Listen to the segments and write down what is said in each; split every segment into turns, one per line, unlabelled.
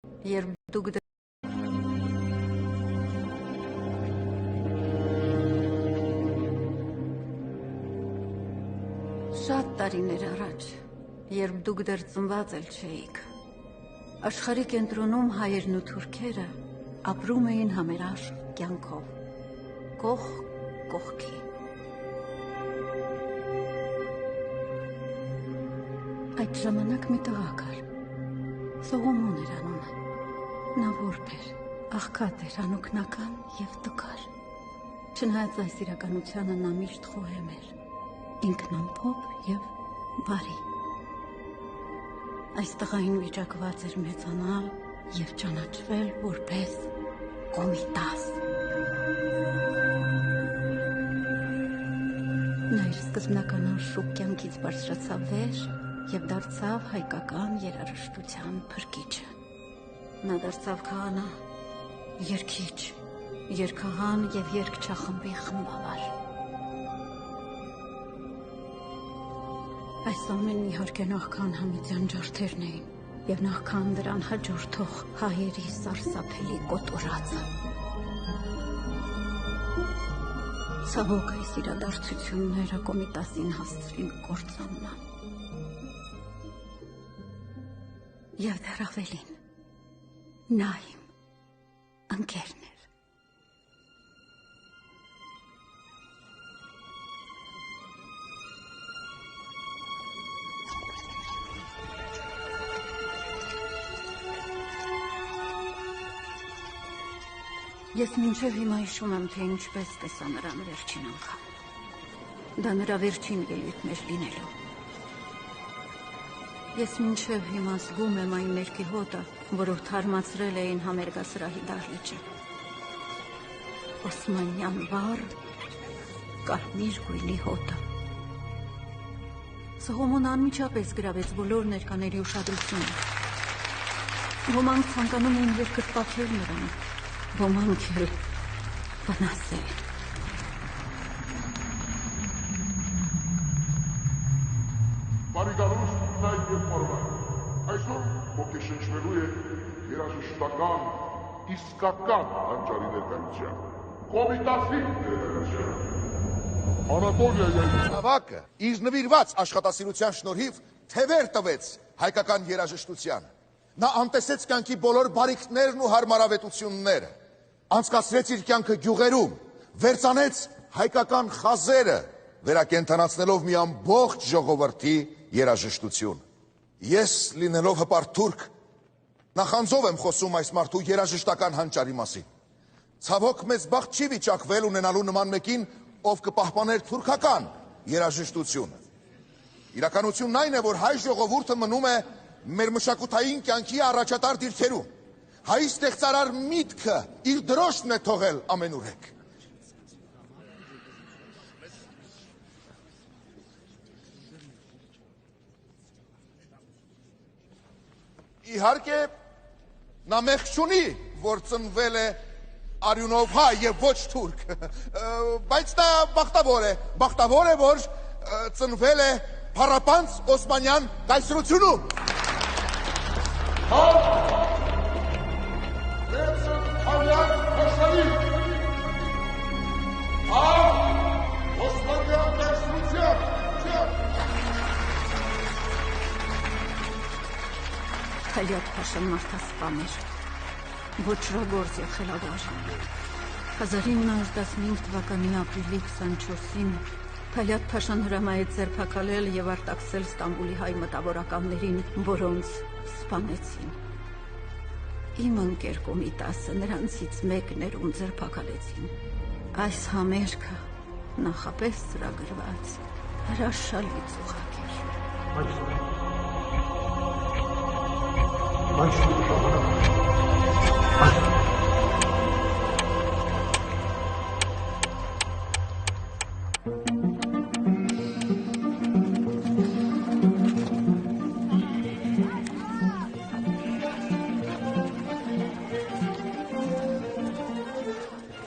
երբ դուք շատ տարիներ առաջ, երբ դուք դեռ ծնված էլ չէիք, աշխարհի կենտրոնում հայերն ու թուրքերը ապրում էին համերաշխ կյանքով, կողք կողքի։ Այդ ժամանակ մի տղա կար, Սողոմոն էր անունը, նա որբ էր, աղքատ էր, անօգնական և տկար, չնայած այս իրականությանը նա միշտ խոհեմ էր, ինքնամփոփ և բարի։ Այս տղային վիճակված էր մեծանալ և ճանաչվել որպես Կոմիտաս։ Նա իր սկզբնական անշուք կյանքից բարձրացավ վեր և դարձավ հայկական երաժշտության փրկիչը։ Նա դարձավ քահանա, երգիչ, երգահան և երգչախմբի խմբավար։ Այս ամենն իհարկե նախքան համիծյան ջարդերն էին և նախքան դրան հաջորդող հայերի սարսափելի կոտորածը։ Ցավոք այս իրադարձությունները Կոմիտասին հասցրին կործանման։ Եվ դեռ ավելին, նա իմ ընկերն էր։ Ես մինչև հիմա հիշում եմ, թե ինչպես տեսա նրան վերջին անգամ։ Դա նրա վերջին ելույթն էր լինելու։ Ես մինչև հիմա զգում եմ այն ներքի հոտը, որով թարմացրել էին համերգասրահի դահլիճը։ Օսմանյան վառ, կարմիր գույնի հոտը։ Սողոմոնը անմիջապես գրավեց բոլոր ներկաների ուշադրությունը։ Ոմանք ցանկանում էին երկրպագել նրան, ոմանք էլ վնասել։
Բարի գալուս նայք և պարվան, այսօր ոգեշնչվելու է երաժշտական, իսկական հանճարի ներկայության, Կոմիտասի ներկայության, Անատոլիայի
Նավակը իր նվիրված աշխատասիրության շնորհիվ թևեր տվեց հայկական երաժշտությանը։ Նա անտեսեց կյանքի բոլոր բարիքներն ու հարմարավետությունները, անցկացրեց իր կյանքը գյուղերում, վերծանեց հայկական խազերը, վերակենդանացնելով մի ամբողջ ժողովրդի երաժշտություն։ Ես լինելով հպարտ թուրք, նախանձով եմ խոսում այս մարդու երաժշտական հանճարի մասին։ Ցավոք մեծ բախտ չի վիճակվել ունենալու նման մեկին, ով կպահպաներ թուրքական երաժշտությունը։ Իրականությունն այն է, որ հայ ժողովուրդը մնում է մեր մշակութային կյանքի առաջատար դիրքերում։ Հայի ստեղծարար միտքը իր դրոշն է թողել ամենուրեք։ Իհարկե, նա մեղք չունի, որ ծնվել է արյունով հայ և ոչ թուրք, բայց նա բախտավոր է, որ ծնվել է փառապանծ Օսմանյան կայսրությունում։
Վերցն Թավյան Փաշայի, Օսմանյան կայսրության,
Թալյատ Փաշան մարդասպան էր, ոճրագործ և խելագար։ 1915 թվականի ապրիլի 24-ին Թալյատ Փաշան հրամայեց ձերբակալել և արտաքսել Ստամբուլի հայ մտավորականներին, որոնց սպանեցին։ Իմ ընկեր Կոմիտասը նրանցից մեկն էր, ում ձերբակալեցին։ Այս համերգը նախապես ծրագրված հրաշալի ծուղակ էր։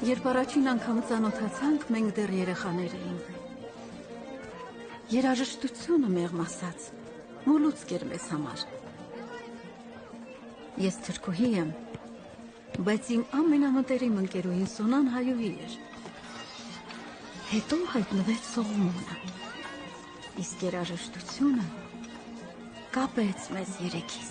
Երբ առաջին անգամ ծանոթացանք, մենք դեռ երեխաներ էինք։ Երաժշտությունը մեղմ ասած մոլուցք էր մեզ համար։ Ես թրքուհի եմ, բայց իմ ամենամտերիմ ընկերուհին Սոնան հայուհի էր։ Հետո հայտնվեց Սողոմոնը, իսկ երաժշտությունը կապեց մեզ երեքիս։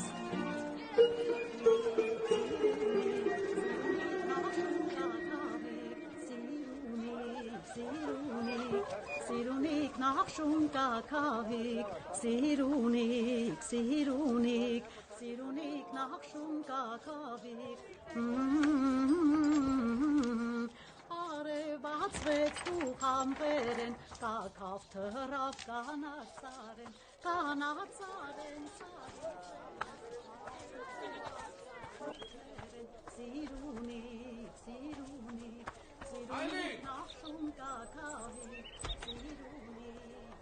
Սիրունիկ նախշում կակավիկ, սիրունիկ, սիրունիկ, սիրունիկ նախշում կակավիկ, արևացվեց խուխամբերեն, կակավ թրավ կանացարեն, կանացարեն, սիրունիկ, սիրունիկ, սիրունիկ նախշում կակավիկ, սիրունիկ,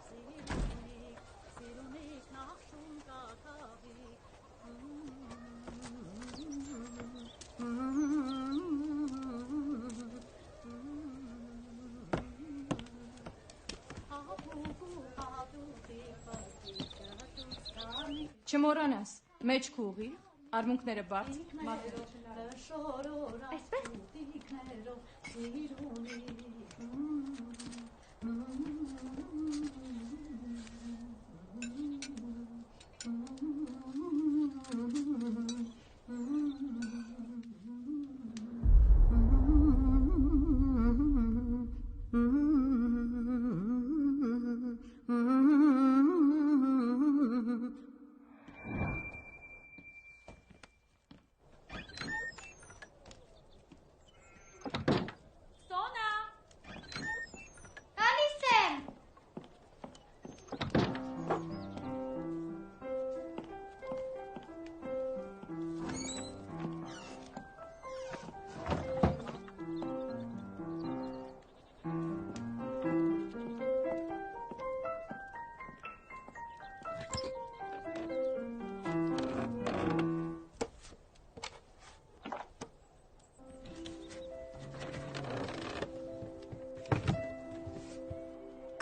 սիրունիկ, սիրունիկ նախշում կակավիկ,
Չմոռանաս, մեջ քուղի, արմունկները բաց,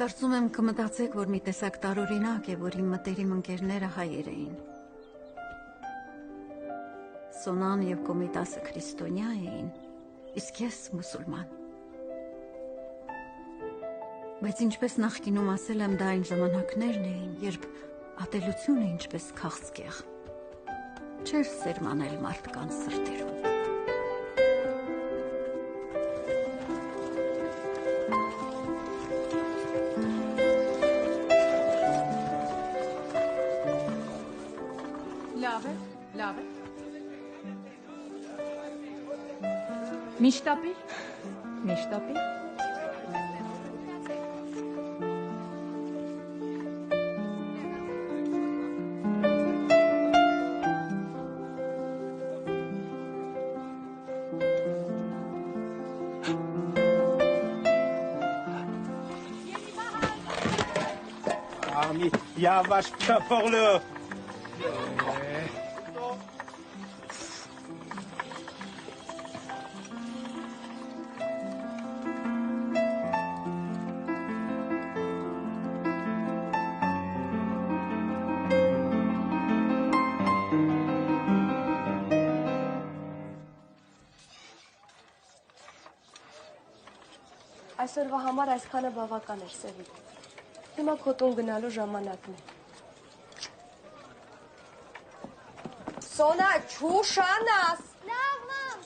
Կարծում եմ կմտածեք, որ մի տեսակ տարօրինակ է, որ իմ մտերիմ ընկերները հայեր էին։ Սոնան եւ Կոմիտասը քրիստոնյա էին, իսկ ես մուսուլման։ Բայց ինչպես նախկինում ասել եմ, դա այն ժամանակներն էին, երբ ատելությունը ինչպես քաղցկեղ չէր սերմանել մարդկանց սրտերում։
Լավ է։ Միշտապի։
Ami, yavaş köpüklü.
Այսօրվա համար այսքանը բավական էր, Սևիկ։ Հիմա քո տուն գնալու ժամանակն է։ Սոնա, չուշանաս։
Լավ, մամ։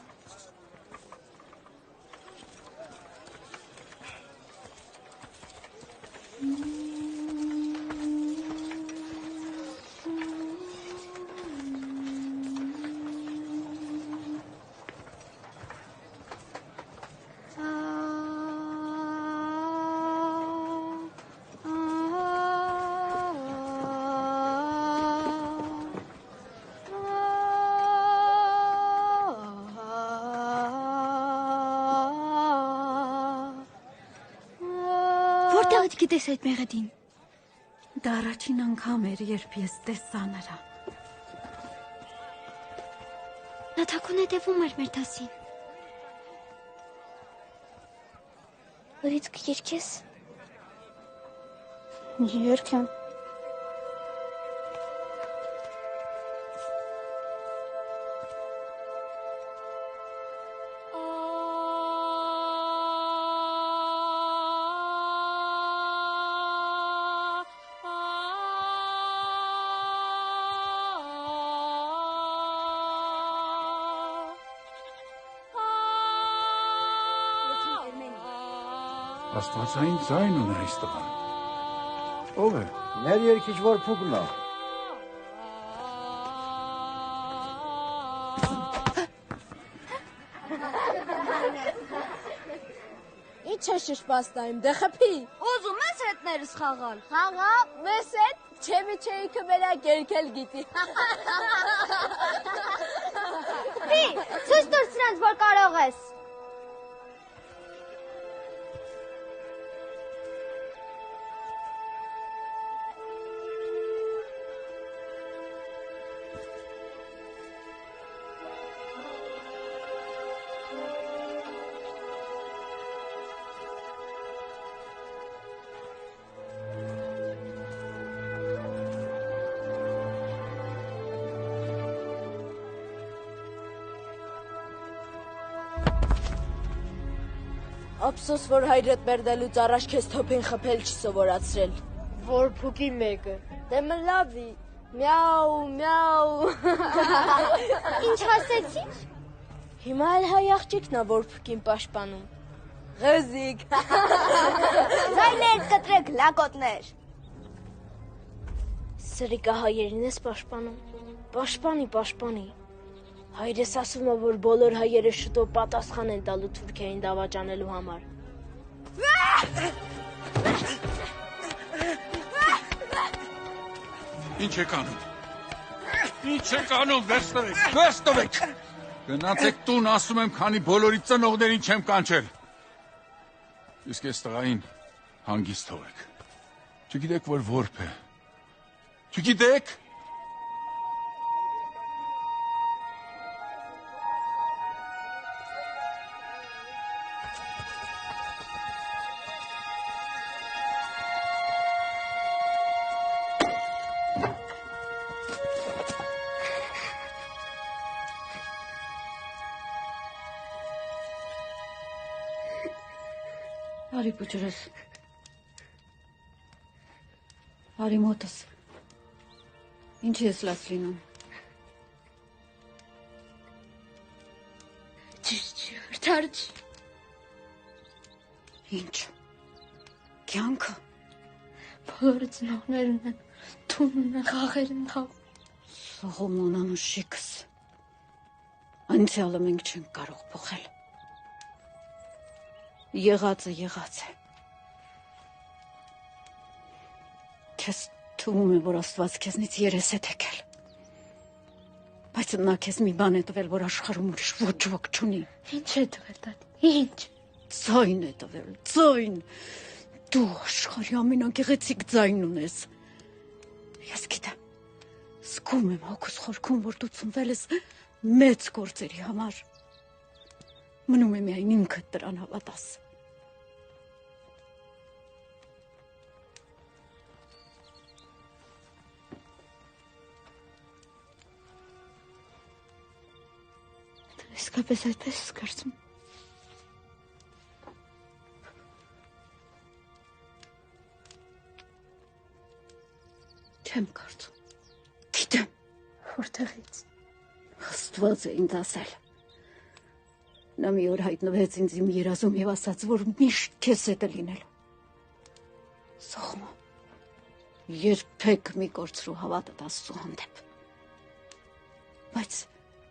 Որտեղից գիտես այդ մեղեդին։
Դա առաջին անգամ էր, երբ ես տեսա նրան։
Նա թաքուն հետևում էր մեր դասին։ Լրիցք երգես։ Երգեմ։
Աստվածային ձայն ունի այս տղան։ Ո՞վ է։
Մեր երկիչ որ փուկն է։
Ինչ է շշպաստայում, դե խփի։
Ուզում ես հետներս խաղալ։
Խաղա, մեզ հետ չեմի չէիքը մենակ երկել գիտի։
Պի, ցույց տուր սրանց, որ կարող ես։
Ափսոս, որ հայրդ մերդելուց առաջ քեզ թոփին խփել չսովորացրել։ Որ փուկի մեկը։ Դե մը լավի։ Միաու, միաու։
Ինչ ասեցի՞ր։
Հիմա էլ հայ աղջիկն է, որ փուկին պաշտպանում։ Ղզիկ։
Զայներ կտրեք, լակոտներ։
Սրիկա հայերին ես պաշտպանում։ Պաշտպանի։ Հայրս ասում է, որ բոլոր հայերը շուտով պատասխան են տալու Թուրքիային դավաճանելու համար։
Ինչ եք անում։ Ինչ եք անում, վերստվեք։ Գնացեք տուն, ասում եմ, քանի բոլորի ծնողներին չեմ կանչել։ Իսկ այս տղային հանգիստ թողեք։ Չգիտեք, որ որբ է։ Չգիտեք։
Արի բուջրես, արի մոտս, ինչ ես լաց լինում։
Հրթարջ։
Ինչ, կյանքը։
Բոլորը ծնողներ ունեն, տուն ունեն, խաղեր են խաղ։
Սողոմոն անուշիկս, անցյալը մենք չենք կարող փոխել։ Եղածը եղած է։ Քեզ թվում է, որ Աստված քեզնից երես է թեքել։ Բայց նա քեզ մի բան է տվել, որ աշխարհում ուրիշ ոչ ոք չունի։
Ինչ է տվել տատի, ինչ։
Ձայն է տվել, ձայն։ Դու աշխարհի ամենագեղեցիկ ձայնն ունես։ Ես գիտեմ, զգում եմ հոգուս խորքում, որ դու ծնվել ես մեծ գործերի համար։ Մնում է միայն ինքդ դրան հավատաս։
Իսկապես այդպես ես կարծում։
Չեմ կարծում։ Գիտեմ։
Որտեղից։
Աստված է ինձ ասել։ Նա մի օր հայտնվեց ինձ իմ երազում եւ ասաց, որ միշտ քեզ հետ է լինելու։ Սողմո, երբեք մի կորցրու հավատդ Աստծու հանդեպ։ Բայց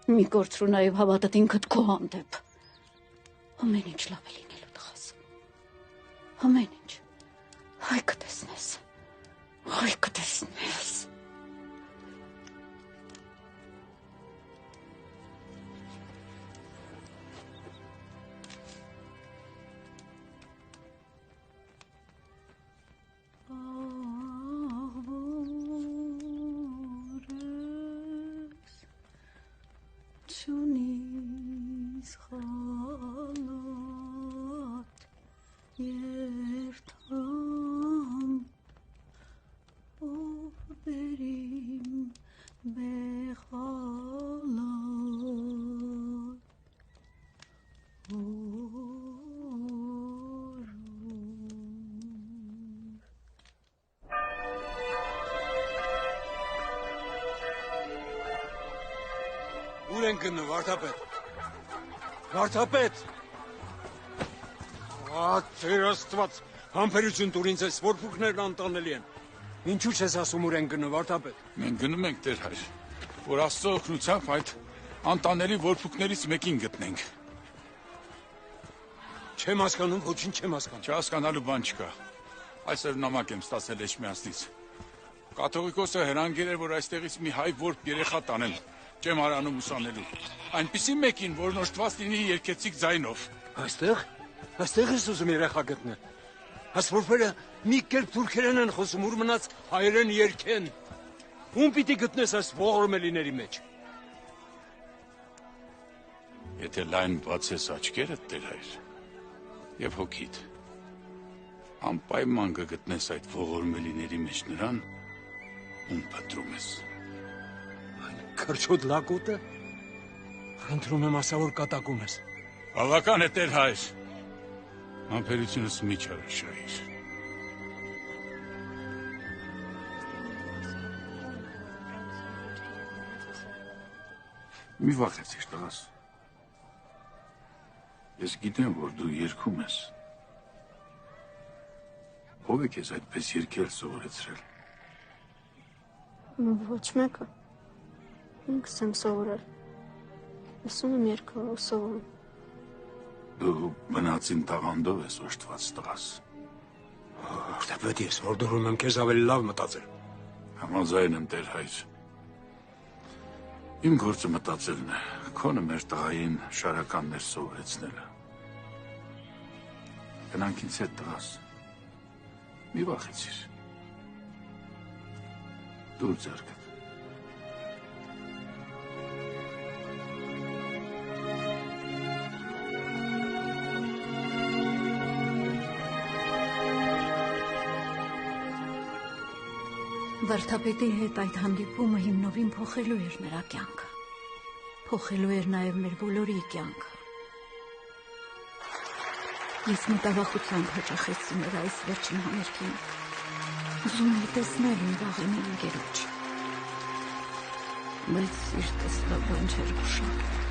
մի կորցրու նաև հավատդ ինքդ քո հանդեպ։ Ամեն ինչ լավ է լինելու տղաս։ Ամեն ինչ։ Հայ կտեսնես։ Հայ կտեսնես։ Չունիս խալատ և թամ, ով բերիմ բեղալատ,
Ուր են գնում, վարդապետ։ Վարդապետ։ Ձեր Աստված, համբերություն տուր ինձ այս որբուքներն անտանելի են։ Ինչու չես ասում ուր են գնում, վարդապետ։
Մենք գնում ենք Տեր հայր, որ Աստծո օգնությամբ այդ անտանելի որբուքներից մեկին գտնենք։
Չեմ հասկանում, ոչինչ չեմ հասկանում։
Չհասկանալու բան չկա։ Այսօր նամակ եմ ստացել Էջմիածնից։ Կաթողիկոսը հրանգել էր, որ այստեղից մի հայ որբ երեխա տանել, ճեմարանում ուսանելու։ Այնպիսի մեկին, որն օժտված լինի երկեցիկ ձայնով։
Այստեղ ես ուզում երեխա գտնել։ Այս որբերը մի կերպ թուրքերեն են խոսում, ուր մնաց հայերեն երգեն։ Ում պիտի գտնես այս ողորմելիների մեջ։
Եթե լայն բացես աչքերդ, Տեր հայր, եւ հոգիդ, անպայման կգտնես այդ ողորմելիների մեջ նրան, ում փնտրում ես։
Այն քրչոտ լակոտը, խնդրում եմ ասա, որ կատակում ես։
Բավական է, Տեր հայր, համբերությունս մի չարաշահիր։ Մի վախեցիր, տղաս։ Ես գիտեմ, որ դու երգում ես։ Ո՞վ է քեզ այդպես երգել սովորեցրել։
Ոչ մեկը։ Ինքս եմ սովորել։ Լսում եմ երգը ու սովորում։
Դու մնացին տաղանդով ես օժտված տղաս։
Վարդապետ, ես հորդորում եմ քեզ ավելի լավ մտածել։
Համաձայն եմ, Տեր հայր։ Իմ գործը մտածելն է, քոնը մեր տղային շարականներ սովորեցնելը։ Գնանք ինձ հետ, տղաս։ Մի վախեցիր։ Դուր ձեռքդ։
Վարդապետի հետ այդ հանդիպումը հիմնովին փոխելու էր նրա կյանքը։ Փոխելու էր նաև մեր բոլորի կյանքը։ Ես մտավախությամբ հաճախեցի նրա այս վերջին համերգին։ Ուզում էի տեսնել իմ վաղեմի ընկերոջ։ Բայց սիրտս բան չէր գուշակում։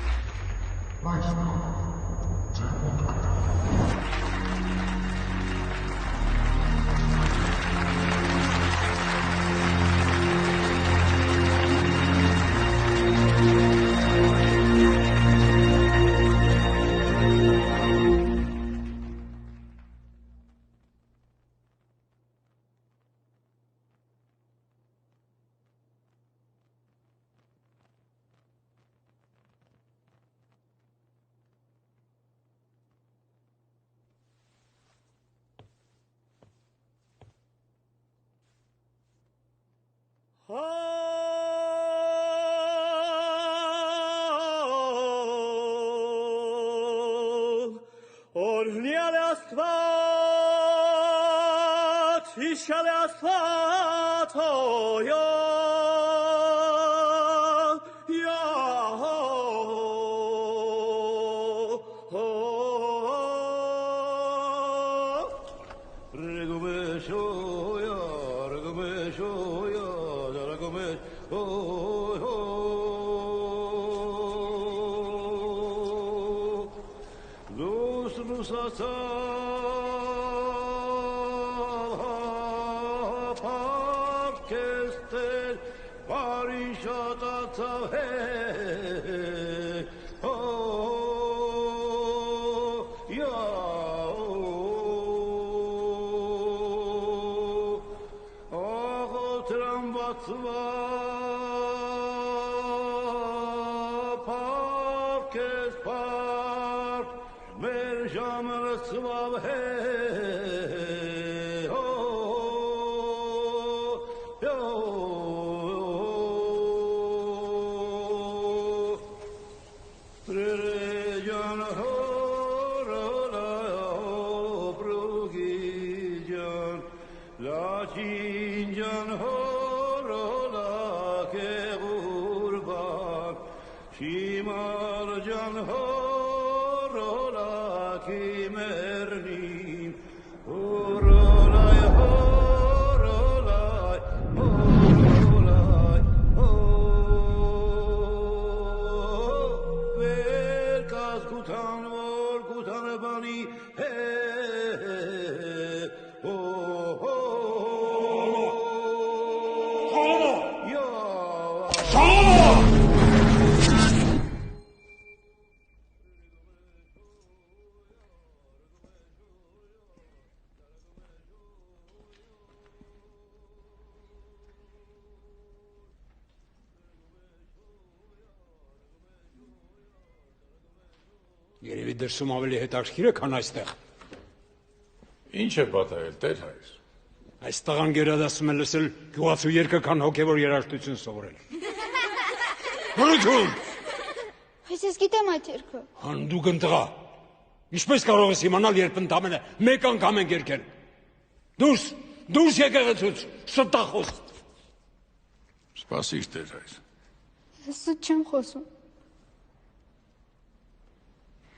Օրհնյալ Աստված, հիշալ Աստված,
կուտանբանի
Երևի դրսում ավելի հետաքրքիր է, քան այստեղ։
Ինչ է պատահել, տեր հայր։
Այս տղան գերադասում է լսել գյուղացու երգը, քան հոգևոր երաժշտություն սովորել։ Հռություն։
Բայց ես գիտեմ այդ երգը։
Հանդուգն տղա։ Ինչպես կարող ես իմանալ, երբ ընդամենը մեկ անգամ են երգել։ Դուրս եկեղեցուց, շտախոս։
Սպասիր, տեր հայր։
Ես սուտ չեմ խոսում։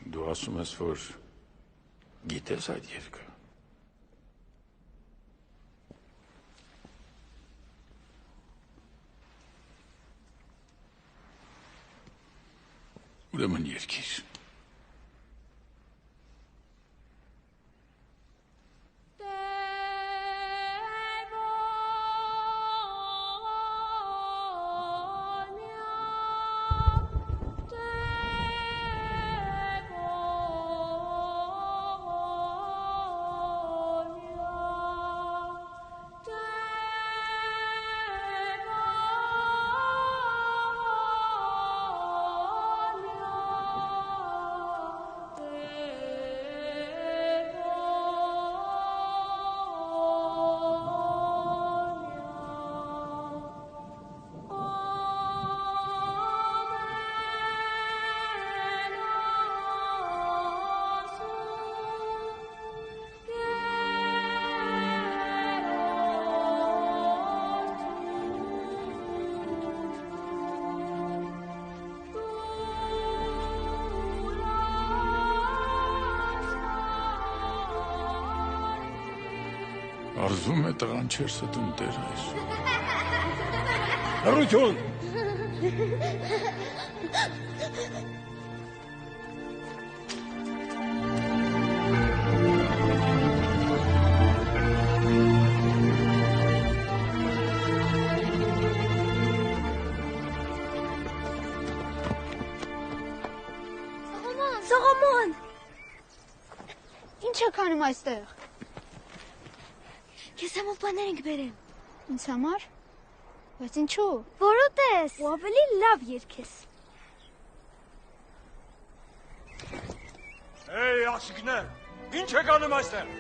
Դու ասում ես, որ գիտես այդ երգը։ Ուրեմն երգիր։ Արզում է տղան չեր ստում, տեր հայր։
Հռություն։
Սողոմոն։ Ինչ եք անում այստեղ։
Քեզ համար բաներ ենք բերել։
Ինձ համար։ Բայց ինչու։
Որ ուտես, ու ավելի լավ երգես։
Էй, աղջիկներ, ինչ եք անում այստեղ։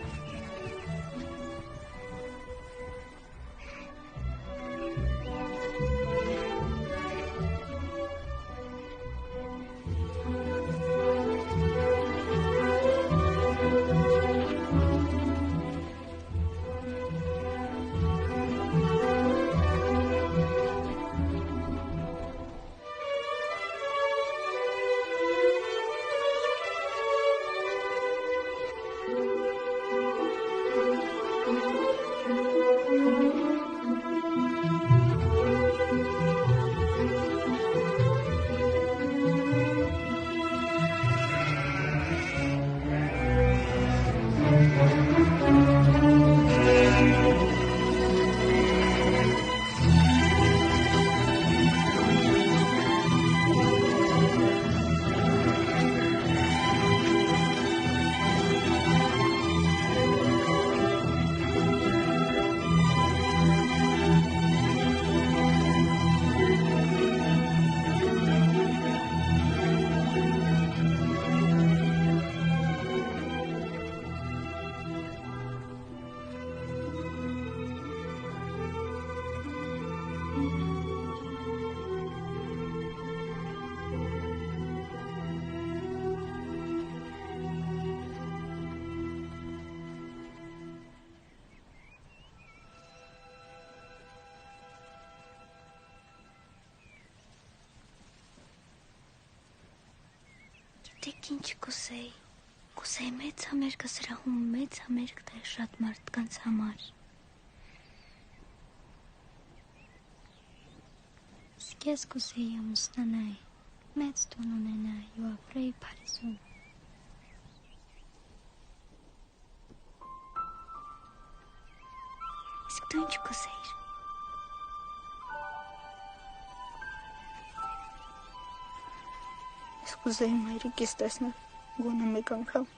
Գիտեք ինչ կուսեի։ Կուսեի մեծ համերգը սրահում մեծ համերգ տալ շատ մարդկանց համար։ Իսկ ես կուսեի ամուսնանայի, մեծ տուն ունենայի ու ապրեի Փարիզում։ Դու ինչ կուզեիր։
Ես կուզեի մայրիկիս տեսնել գոնե մեկ անգամ։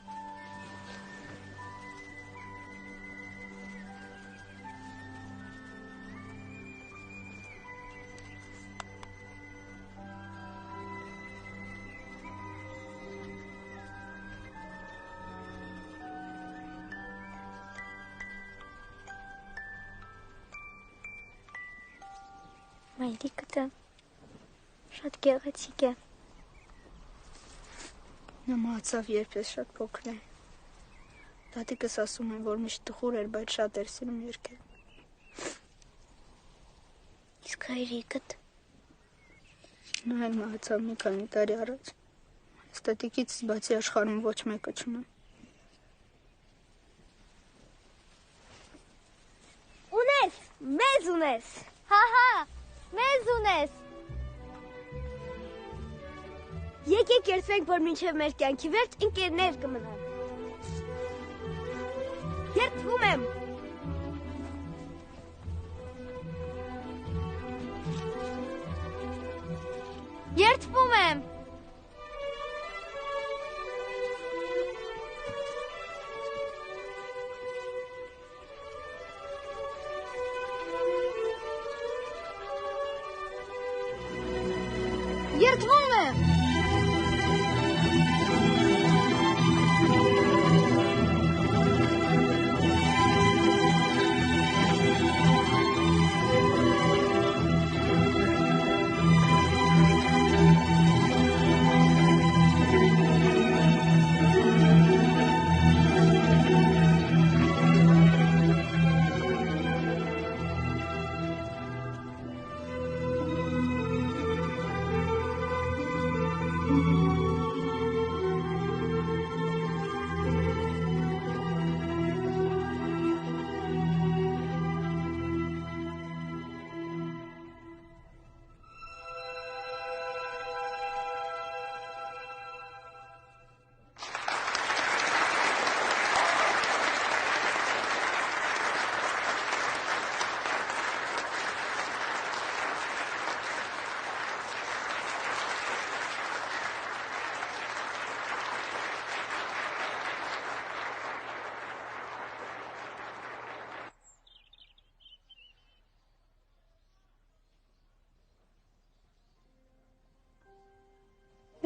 Մայրիկը շատ գեղեցիկ է։
Նա մահացավ, երբ ես շատ փոքր էի։ Տատիկս ասում է, որ միշտ տխուր էր, բայց շատ էր սիրում երգել։
Իսկ հայրիկդ։
Նա էլ մահացավ մի քանի տարի առաջ։ Այս տատիկից բացի աշխարհում ոչ մեկը չունեմ։
Ունես, մեզ ունես։ Հա, մեզ ունես։ Եկեք երթվենք, որ մինչև մեր կյանքի վերջ ընկերներ կմնանք։ Երթվում եմ։ Երթվում եմ։ Երթվում եմ։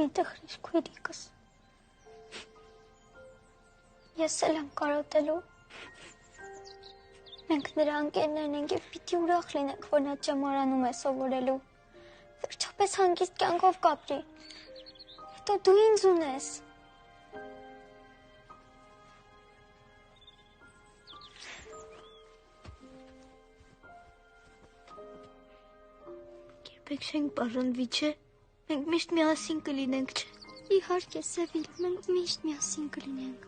Միտը խրիշ քույրիկս։ Ես էլ եմ կարոտելու։ Մենք նրա ընկերներն ենք և պիտի ուրախ լինենք, որ նա ճեմարանում է սովորելու։ Վերջապես հանգիստ կյանքով կապրի։ Հետո դու ինձ ունես։
Երբեք չենք բաժանվի, չէ՞։ Մենք միշտ միասին կլինենք, չէ՞։
Իհարկե, Սևիլ, մենք միշտ միասին կլինենք։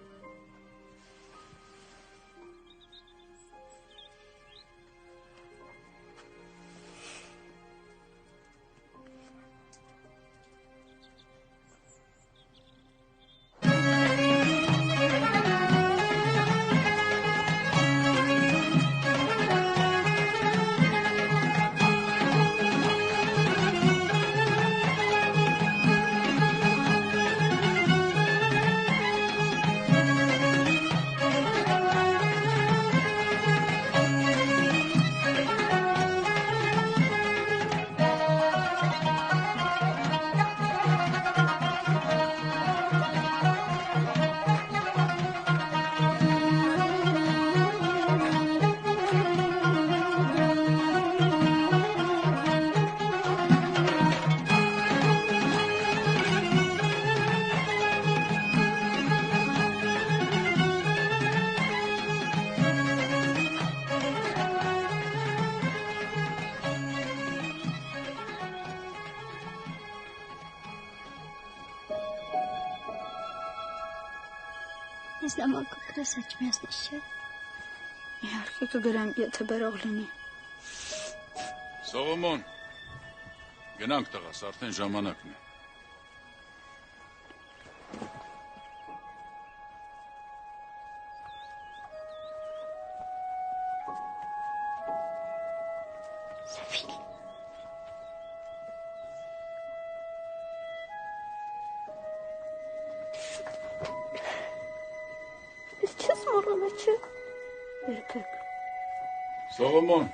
Ես նամակ կգրես աչմիասնես չէ։
Իհարկե կգրեմ, եթե բերող լինի։
Սողոմոն, գնանք տղաս, արդեն ժամանակն է։
Աղջիկ։
Երբեք։
Սողոմոն։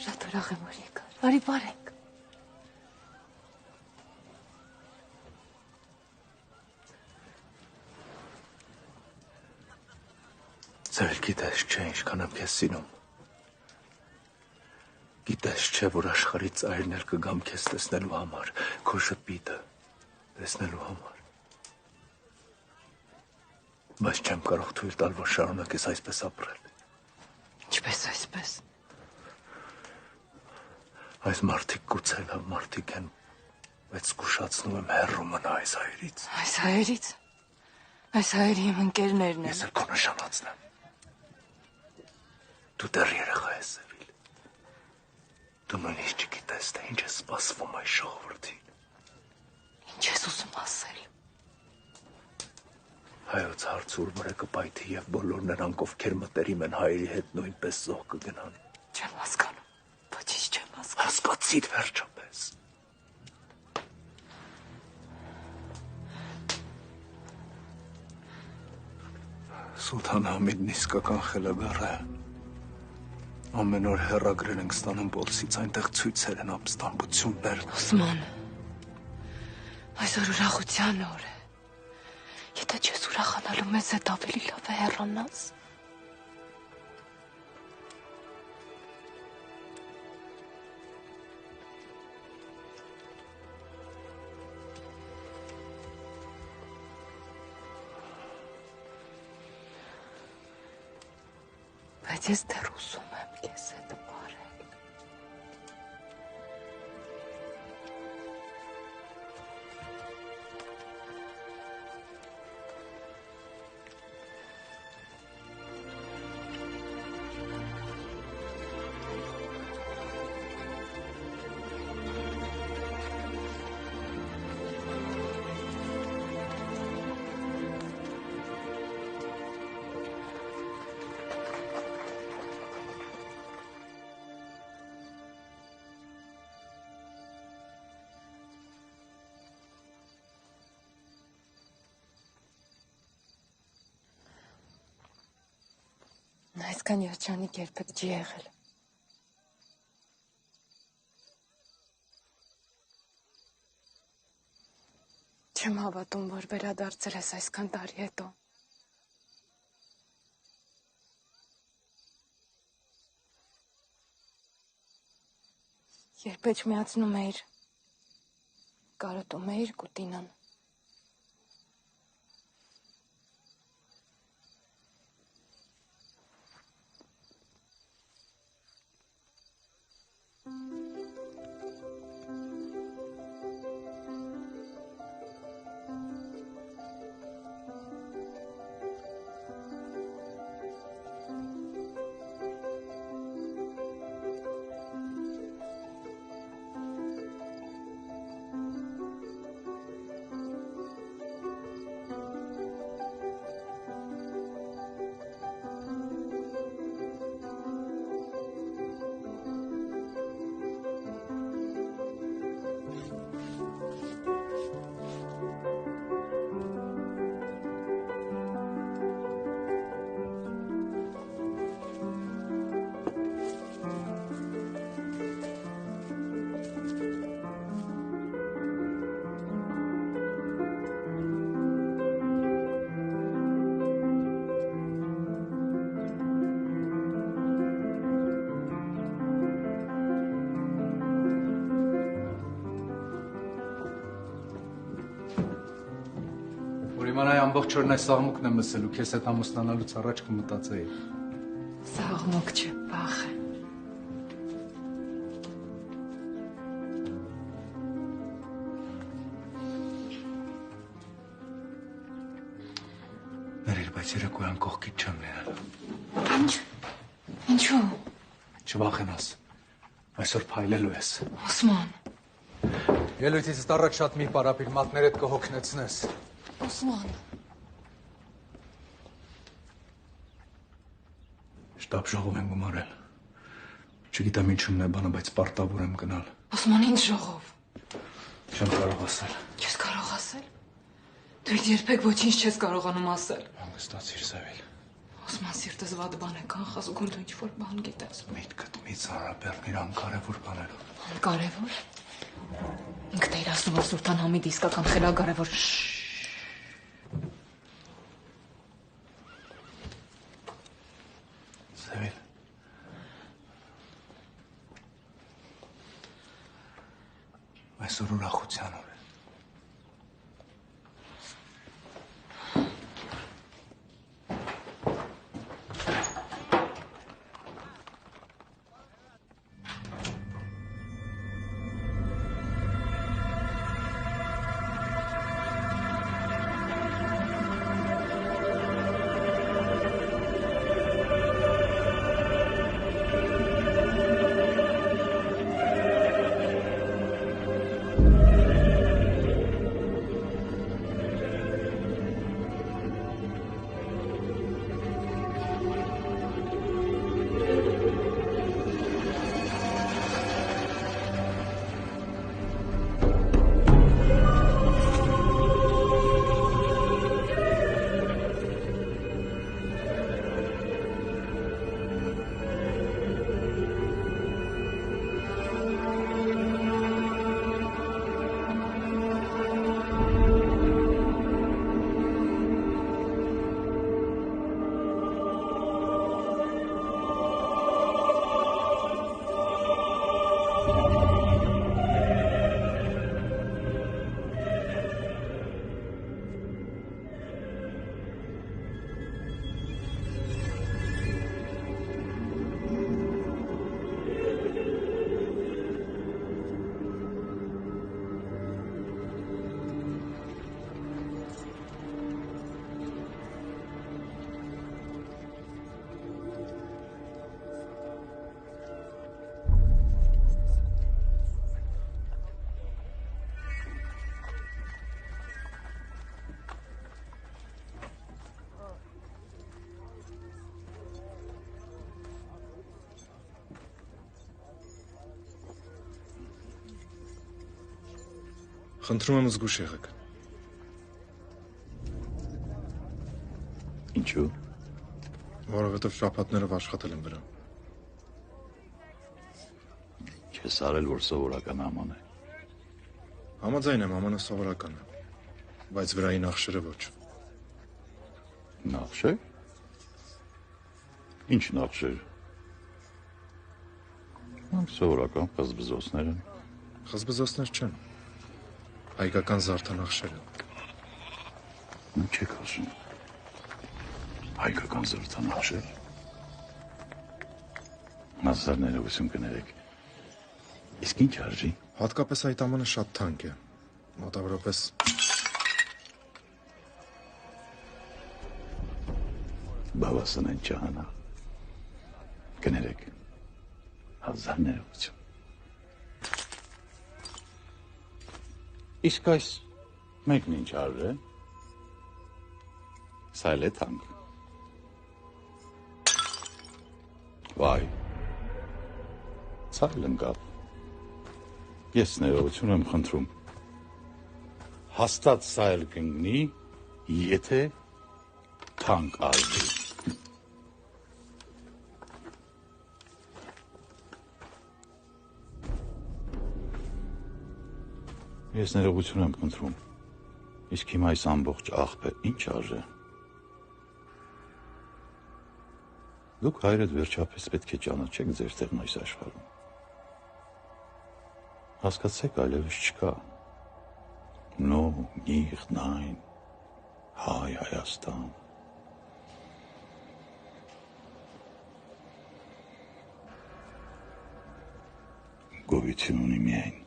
Շատ ուրախ եմ, որ եկար։ Բարի բարենք։
Ձեր գիտես չէ, ինչքան եմ քեզ սիրում։ Գիտես չէ, որ աշխարհի ծայրն էլ կգամ քեզ տեսնելու համար, քո շփիթը տեսնելու համար։ Բայց չեմ կարող թույլ տալ, որ շարունակես այսպես ապրել։
Ինչպես այսպես։
Այս մարդիկ գուցե լավ մարդիկ են, բայց զգուշացնում եմ հեռու մնա այս հայերից։
Այս հայերից։ Այս հայերի իմ ընկերներն են։
Ես էլ քո նշանածն եմ։ Դու դեռ երեխա ես Սևիլ։ Դու նույնիսկ չգիտես, թե ինչ է սպասվում այս ժողովրդին։
Ինչ ես ուզում ասել։
Հայոց հարցուր վրա կպայթի եւ բոլոր նրանք, ովքեր մտերիմ են հայերի հետ, նույնպես զոհ կգնան։
Չեմ հասկանում։ Ոչինչ չեմ հասկանում։
Հասկացիր վերջապես։ Սուլթան Համիդն իսկական խելագար է։ Ամեն օր հեռագրեր ենք ստանում Պոլսից, այնտեղ ցույցեր են, ապստամբություններ։
Օսման, այսօր ուրախության օր է։ Եթե չես ուրախանալու, մեզ հետ ավելի լավ է հեռանաս։ Բայց ես դեռ ուզում եմ քեզ հետ ապրել։ Այսքան երջանիկ երբեք չի եղել։ Չեմ հավատում, որ վերադարձել ես այսքան տարի հետո։ Երբեք միացնում էիր, կարոտում էիր Կուտինան։
Իմանայի ամբողջ օրն այս սաղմուկն եմ լսել ու քեզ հետ ամուսնանալուց առաջ կմտածեի։
Սաղմուկ չէ, վախ է։
Ներիր, բայց երեկոյան կողքիդ չեմ լինել։
Ինչ։ Ինչու։
Չվախենաս։ Այսօր փայլելու ես։
Օսման։
Ելույթից առաջ շատ մի պարապիր մատներդ կհոգնեցնես։
Օսման։
Շտապ ժողով եմ գումարել։ Չգիտեմ ինչումն է բանը, բայց պարտավոր եմ գնալ։
Օսման, ինչ ժողով։
Չեմ կարող ասել։
Չես կարող ասել։ Դու ինձ երբեք ոչինչ չես կարողանում ասել։
Հանգստացիր, Սևիլ։
Օսման, սիրտս վատ բան է կանխած ու դու ինչ-որ բան գիտես։
Միտքդ մի ծանրաբեռնիր անկարևոր բաներով։
Անկարևոր։ Ինքդ էիր ասում, որ Սուլթան Համիդը իսկական խելագարևոր։
Սևիլ։ Այսօր ուրախության օր է։ Խնդրում եմ զգուշ եղեք։
Ինչու։ Որովհետև շաբաթներով աշխատել եմ վրա։
Չես արել, որ սովորական աման է։
Համաձայն եմ, ամանը սովորական է, բայց վրայի նախշերը ոչ։
Նախշեր։ Ինչ նախշեր։ Սովորական խզբզոցներ են։
Խզբզոցներ չեն։ Հայկական զարդանախշեր են։
Ինչ եք ասում։ Հայկական զարդանախշեր։ Հազար ներողություն կներեք։ Իսկ ինչ արժի։
Հատկապես այդ ամանը շատ թանկ է։ Մոտավորապես
բավական են ճանա։ Կներեք։ Հազար ներողություն։ Իսկ այս մեկն ինչ արժե։ Սա էլ է թանկ։ Վայ։ Սա էլ ընկավ։ Ես ներողություն եմ խնդրում։ Հաստատ սա էլ կընկնի, եթե թանկ արժի։ Ես ներողություն եմ խնդրում։ Իսկ հիմա այս ամբողջ աղբը ինչ արժե։ Դուք հայրդ վերջապես պետք է ճանաչեք ձեր տեղն այս աշխարհում։ Հասկացեք, այլևս չկա։ No, nicht, nein, հայ Հայաստան։ Գոյություն ունի միայն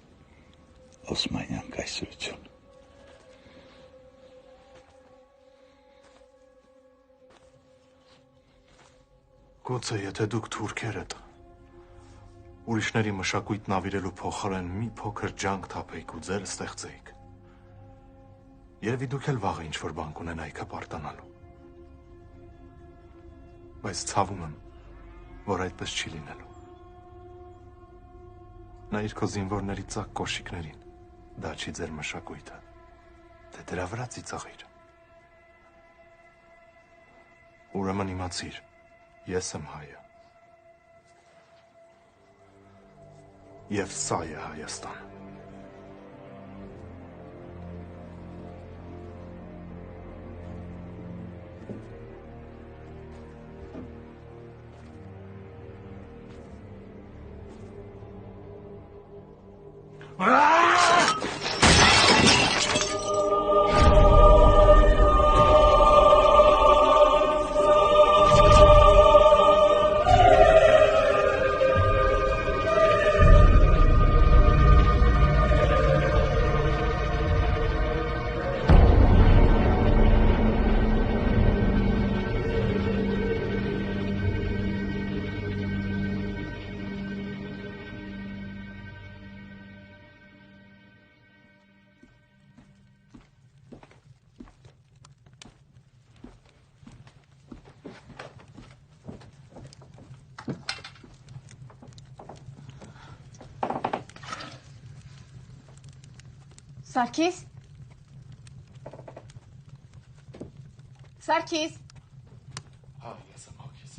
Օսմանյան կայսրություն։
Գուցե եթե դուք թուրքերդ ուրիշների մշակույթն ավիրելու փոխարեն մի փոքր ջանք թափեիք ու ձեր ստեղծեիք։ Երևի դուք էլ վաղը ինչ-որ բան կունենայիք հպարտանալու։ Բայց ցավում եմ, որ այդպես չի լինելու։ Նայիր քո զինվորների ծակ կոշիկներին, դա չի ձեր մշակույթը, դե դրա վրա ծիծաղիր։ Ուրեմն իմացիր, ես եմ հայը։ Եվ սա է Հայաստանը։
Սարգիս։ Սարգիս։
Հա, ես եմ հոգիս։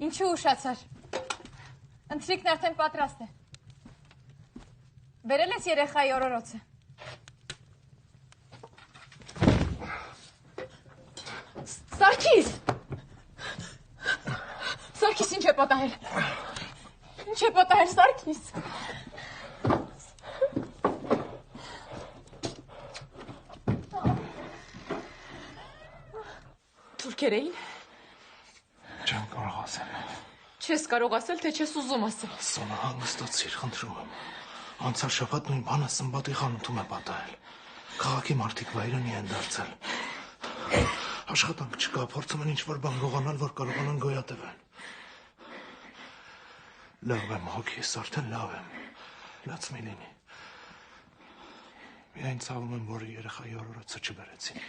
Ինչու ուշացար։ Ընթրիքն արդեն պատրաստ է։ Բերել ես երեխայի օրորոցը։ Սարգիս։ Սարգիս, ինչ է պատահել։ Ինչ է պատահել, Սարգիս։ Թուրքեր էին։
Չեմ կարող ասել։
Չես կարող ասել, թե չես ուզում ասել։
Սոնա, հանգստացիր, խնդրում եմ։ Անցյալ շաբաթ նույն բանը Սմբատի խանութում է պատահել։ Քաղաքի մարդիկ վայրենի են դարձել։ Աշխատանք չկա, փորձում են ինչ-որ բան գողանալ, որ կարողանան գոյատևել։ Լավ եմ, հոգիս, արդեն լավ եմ։ Լաց մի լինի։ Միայն ցավում եմ, որ երեխայի օրորոցը չբերեցին։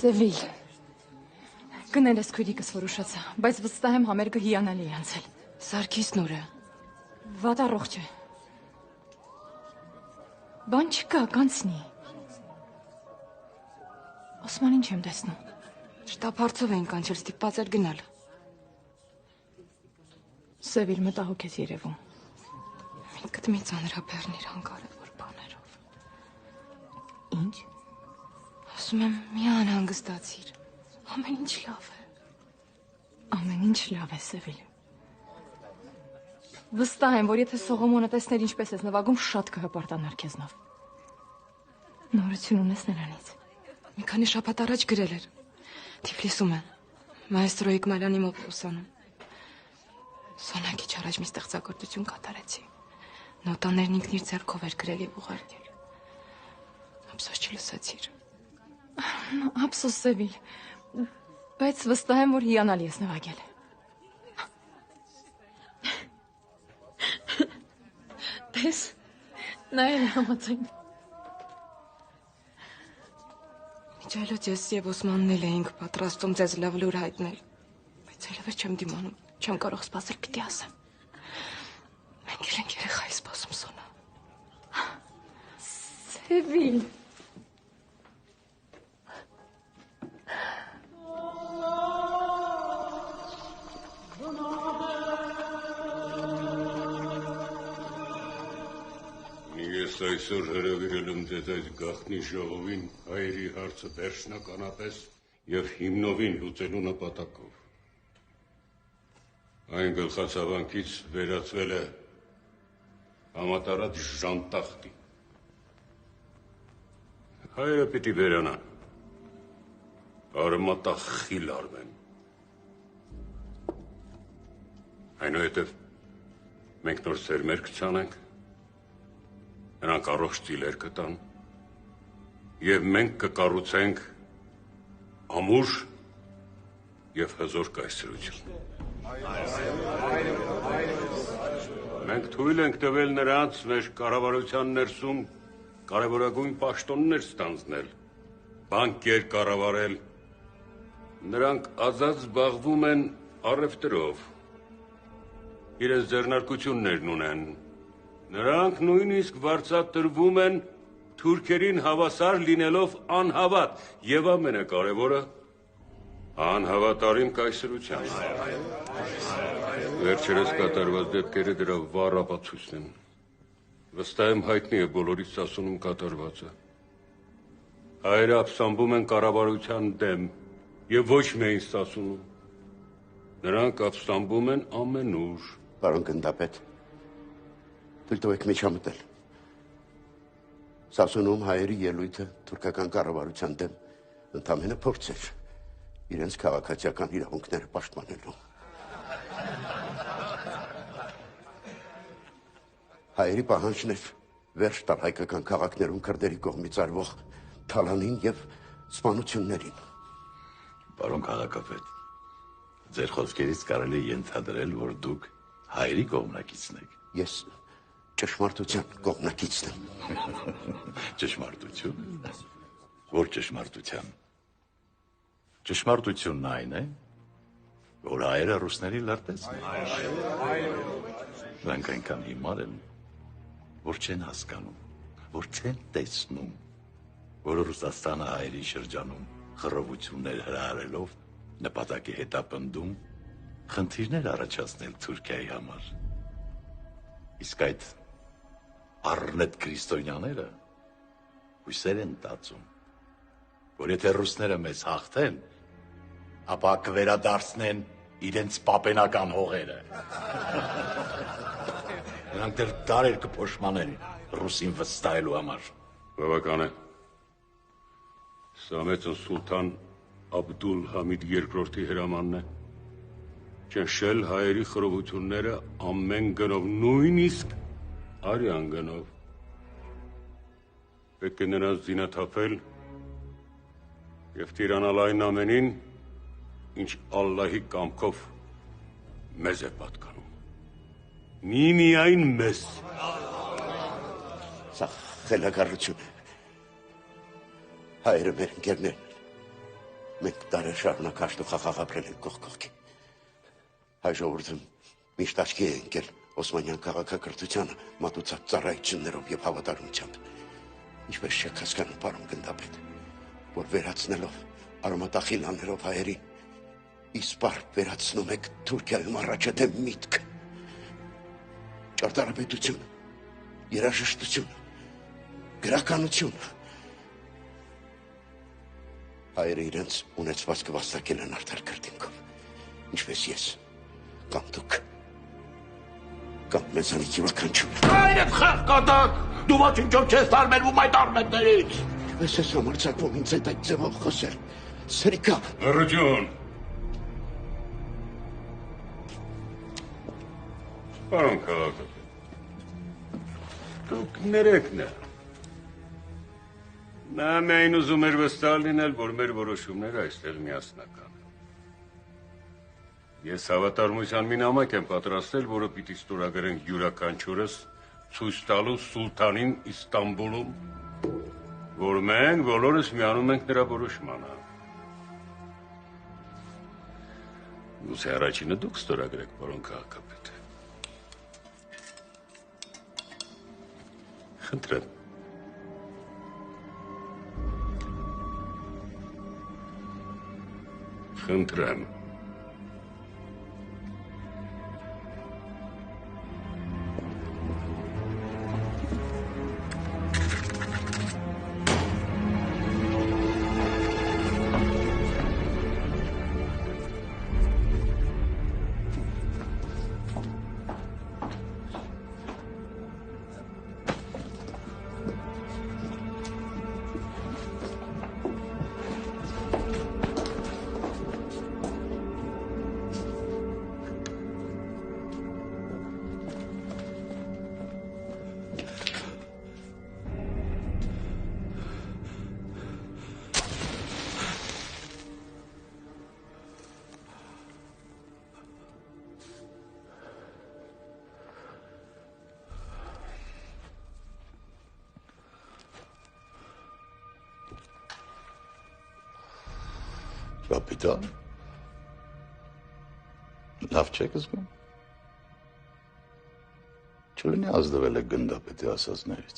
Սևիլ, գնել ես քույրիկս որ ուշացա, բայց վստահ եմ համերգը հիանալի է անցել։
Սարգիսն ուր է։
Վատ առողջ է։ Բան չկա, կանցնի։ Osman ինչ եմ տեսնում։
Շտապարծով էին կանչել, ստիպված էր գնալ։
Սևիլ մտահոգ ես երևում։
Միտքդ մի ծանրաբեռն իր անկարևոր բաներով։
Ինչ։
Ասում եմ, մի անհանգստացիր, ամեն ինչ լավ է։
Ամեն ինչ լավ է, Սևիլ։ Վստահ եմ, որ եթե Սողոմոնը տեսներ ինչպես ես նվագում, շատ կհպարտանար քեզնով։ Նորություն ունես նրանից։
Մի քանի շաբաթ առաջ գրել էր։ Թիֆլիսում է, մայստրո Իգմալյանի մոտ ուսանում։ Սոնակիչ առաջ մի ստեղծագործություն կատարեցի։ Նոտաներն ինքն իր ձեռքով էր գրել եւ ուղարկել։ Ափսոս չլսեցիր։
Ափսոս Սևիլ, բայց վստահ եմ, որ հիանալի ես նվագել։ Տես, նա էլ համաձայն։
Միջայլոց ես եւ Օսմանն էլ էինք պատրաստում ձեզ լավ լուր հայտնել, բայց այլևս չեմ դիմանում, չեմ կարող սպասել, պիտի ասեմ։ Մենք էլ ենք երեխայի սպասում, Սոնա։
Սևիլ։
Ես այսօր հրավիրել եմ ձեզ այս գաղտնի ժողովին հայերի հարցը վերջնականապես և հիմնովին լուծելու նպատակով։ Այն գլխացավանքից վերածվել է համատարած ժանտախտի։ Հայերը պիտի վերանան, արմատախիլ արվեն։ Այնուհետև մենք նոր սերմեր կցանենք, նրանք առողջ ծիլեր կտան, և մենք կկառուցենք ամուր և հզոր կայսրություն։ Մենք թույլ ենք տվել նրանց մեր կառավարության ներսում կարևորագույն պաշտոններ ստանձնել, բանկեր կառավարել։ Նրանք ազատ զբաղվում են առևտրով, իրենց ձեռնարկություններն ունեն։ Նրանք նույնիսկ վարձատրվում են թուրքերին հավասար լինելով անհավատ և ամենակարևորը անհավատարիմ կայսրության։ Վերջերս կատարված դեպքերը դրա վառ ապացույցն են։ Վստահ եմ հայտնի է բոլորից Սասունում կատարվածը։ Հայերը ապստամբում են կառավարության դեմ և ոչ միայն Սասունում։ Նրանք ապստամբում են ամենուր։
Պարոն գնդապետ, թույլ տվեք միջամտել։ Սասունում հայերի ելույթը թուրքական կառավարության դեմ ընդամենը փորձ էր իրենց քաղաքացիական իրավունքները պաշտպանելու։ Հայերի պահանջն էր վերջ տալ հայկական քաղաքներում քրդերի կողմից արվող թալանին և սպանություններին։
Պարոն քաղաքապետ, ձեր խոսքերից կարելի է ենթադրել, որ դուք հայերի կողմնակիցն եք։
Ես ճշմարտության կողմնակիցն եմ։
Ճշմարտություն։ Որ ճշմարտության։ Ճշմարտությունն այն է, որ հայերը ռուսների լրտեցն են։ Նրանք այնքան հիմար են, որ չեն հասկանում, որ չեն տեսնում, որ Ռուսաստանը հայերի շրջանում խռովություններ հրահարելով նպատակ է հետապնդում խնդիրներ առաջացնել Թուրքիայի համար։ Իսկ այդ առնետ քրիստոնյաները հույսեր են տածում, որ եթե ռուսները մեզ հաղթեն, ապա կվերադարձնեն իրենց պապենական հողերը։ Նրանք դեռ դարեր կփոշմանեն ռուսին վստահելու համար։
Բավական է։ Սա մեծն Սուլթան Աբդուլ Համիդ II-ի հրամանն է։ Ճնշել հայերի խռովությունները ամեն գնով, նույնիսկ արյան գնով։ պետք է նրանց զինաթափել և տիրանալ այն ամենին, ինչ Ալլահի կամքով մեզ է պատկանում։ Միմիայն մեզ։
Սա խելագարություն է։ Հայերը մեր ընկերներն են։ Մենք դարեր շարունակ հաշտուխաղաղ ապրել ենք կողք կողքի։ Հայ ժողովուրդը միշտ աչքի է ընկել Օսմանյան քաղաքակրթությանը մատուցած ծառայություններով և հավատարմությամբ։ Ինչպես չեք հասկանում, պարոն գնդապետ, որ վերացնելով արմատախիլաններով հայերին, իսպառ վերացնում եք Թուրքիայում առաջադեմ միտք, ճարտարապետություն, երաժշտություն, գրականություն։ Հայերը իրենց ունեցվածքը վաստակել են արդար քրտինքով, ինչպես ես, կամ դուք, կամ մեզանից յուրաքանչյուրը։
Այրդ խեղկատակ, դու ոչինչով չես տարբերվում այդ արմետներից։
Ինչպես ես համարձակվում ինձ այդ ձևով խոսել, սրիկա։
Լռություն։ Պարոն քաղաքապետ, դուք ներեկն է։ Նա միայն ուզում էր վստահ լինել, որ մեր որոշումները այստեղ միասնական են։ Ես հավատարմության մի նամակ եմ պատրաստել, որը պիտի ստորագրենք յուրաքանչյուրս ցույց տալու սուլթանին Իստանբուլում, որ մենք բոլորս միանում ենք նրա որոշմանը։ Գուցե առաջինը դուք ստորագրեք, պարոն քաղաքապետ։ Խնդրեմ։ Խնդրեմ։
Կապիտան, լավ չեք զգում։ Չլինի ազդվել եք գնդապետի ասածներից։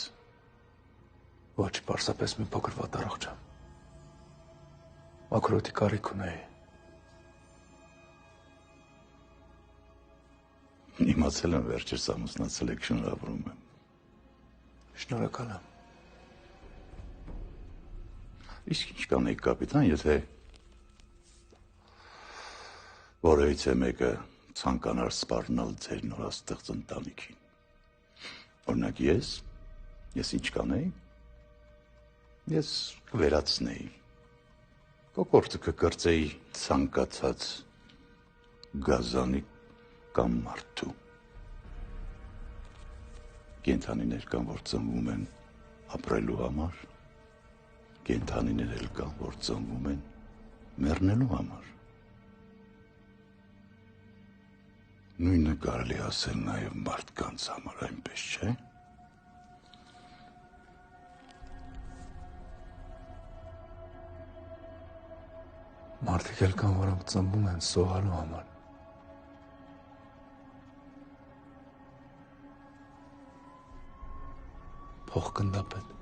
Ոչ, պարզապես մի փոքր վատառողջ եմ։ Մաքրոթի կարիք ունեի։
Իմացել եմ վերջերս ամուսնացել եք, շնորհավորում եմ։
Շնորհակալ եմ։
Իսկ ինչ կանեիք, կապիտան, եթե որևիցե մեկը ցանկանար սպառնալ ձեր նորաստեղծ ընտանիքին։ Օրինակ ես ինչ կանեի։ Ես կվերացնեի։ Կոկորդը կկրծեի ցանկացած գազանի կամ մարդու։ Կենդանիներ կան, որ ծնվում են ապրելու համար, կենդանիներ էլ կան, որ ծնվում են մեռնելու համար։ Նույնը կարելի ասել նաև մարդկանց համար, այնպես չէ՞։
Մարդիկ էլ կան, որոնք ծնվում են սողալու համար։ Փող գնդապետ։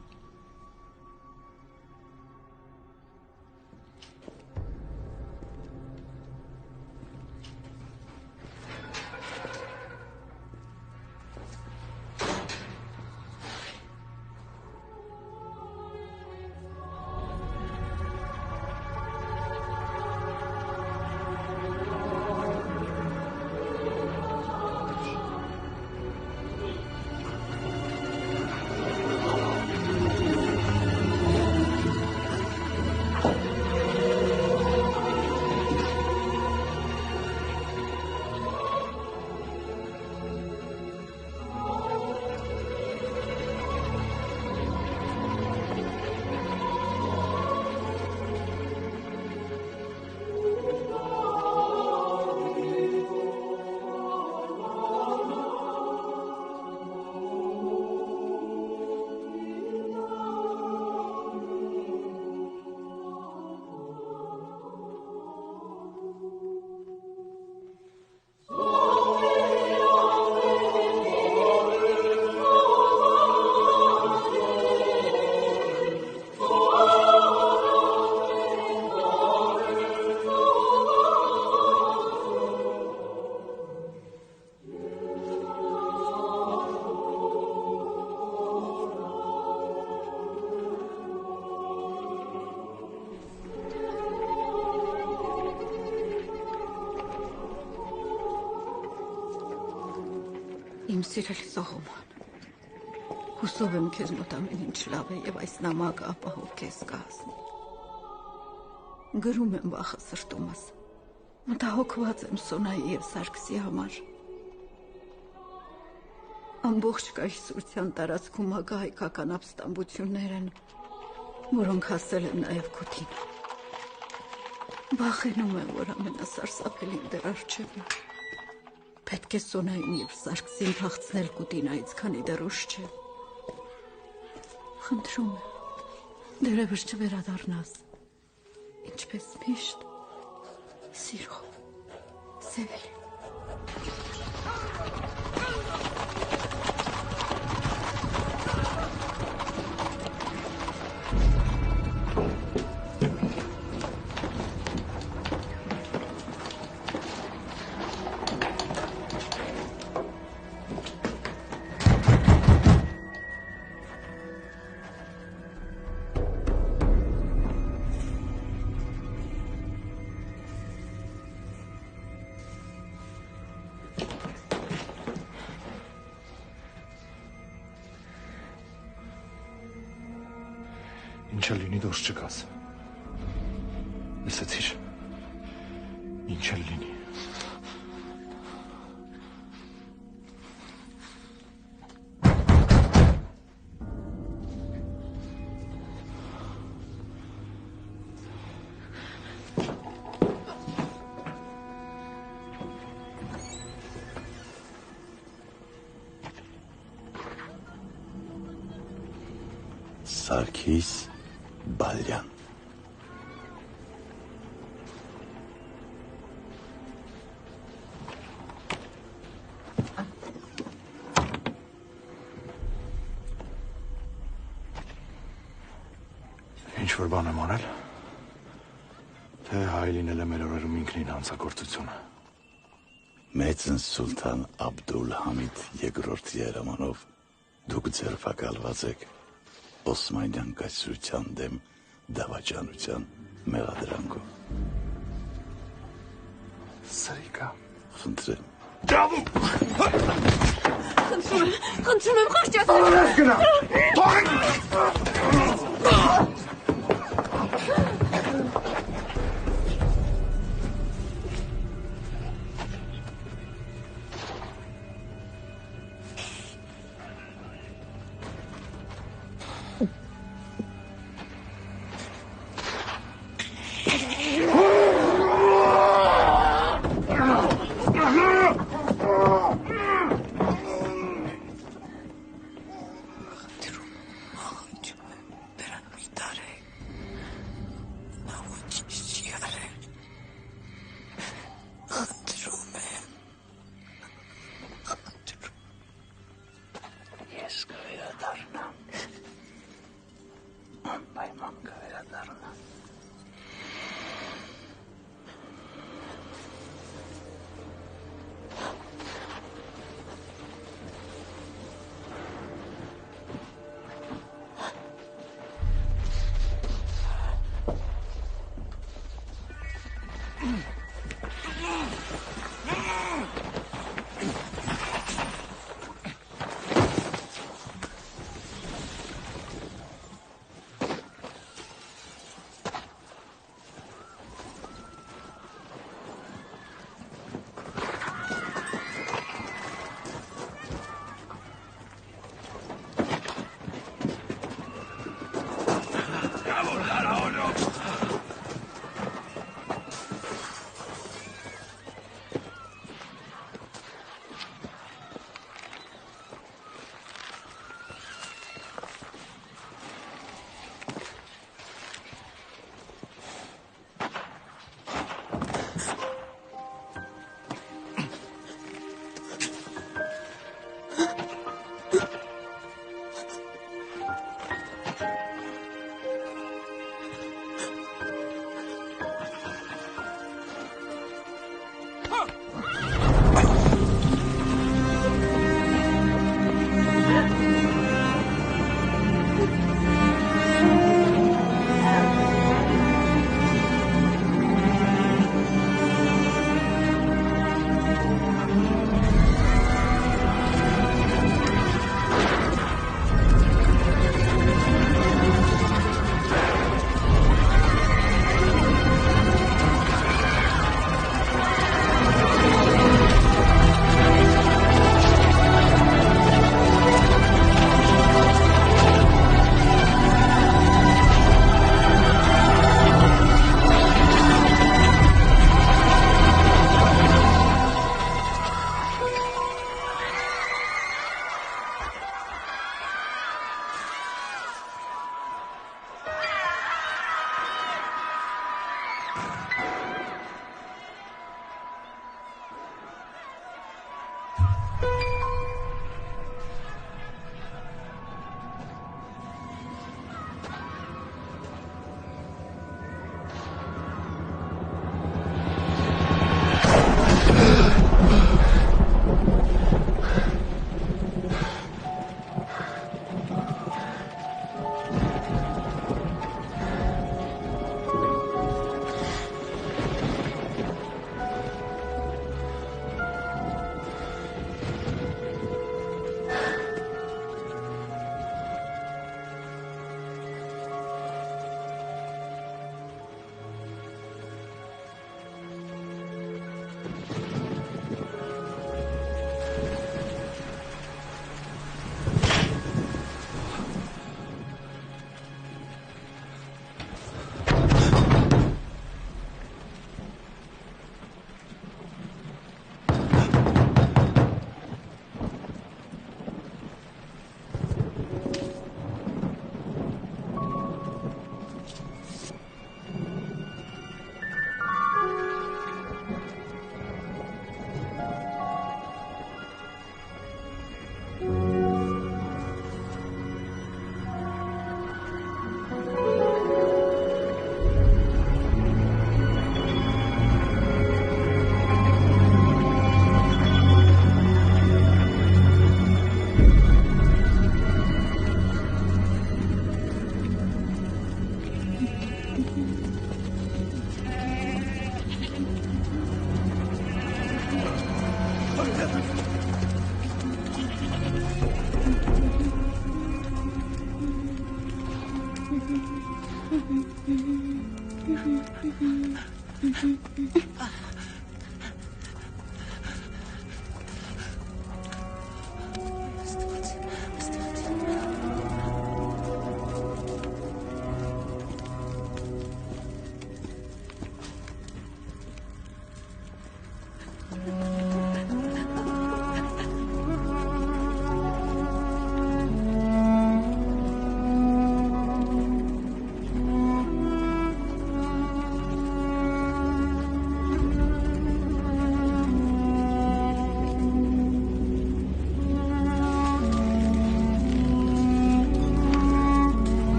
Իմ սիրելի Սողոմոն, հուսով եմ քեզ մոտ ամեն ինչ լավ է եւ այս նամակը ապահով քեզ կհասնի։ Գրում եմ վախը սրտումս, մտահոգված եմ Սոնայի եւ Սարգսի համար։ Ամբողջ կայսրության տարածքում ագահ հայկական ապստամբություններ են, որոնք հասել են նաեւ Քութին։ Վախենում եմ, որ ամենասարսափելին դեռ առջևն է։ Պետք է Սոնային եւ Սարգսին փախցնել Կուտինայից, քանի դեռ ուշ չէ։ Խնդրում եմ, դերևս չվերադառնաս, ինչպես միշտ, սիրով, սևել։
Ինչը լինի դուրս չգաս։ Լսեցիր։ Ինչը լինի։
Սարգիս Բալյան։
Ինչ-որ բան եմ անել, թե հայ լինել է մեր օրերում ինքնին հանցագործությունը։
Մեծն Սուլթան Աբդուլ Համիդ երկրորդի հրամանով դուք ձերբակալված եք Օսմանյան կայսրության դեմ դավաճանության մեղադրանքով։
Սրիկա։
Խնդրեմ։
Խնդրում եմ, խղճացեք։
Գնա։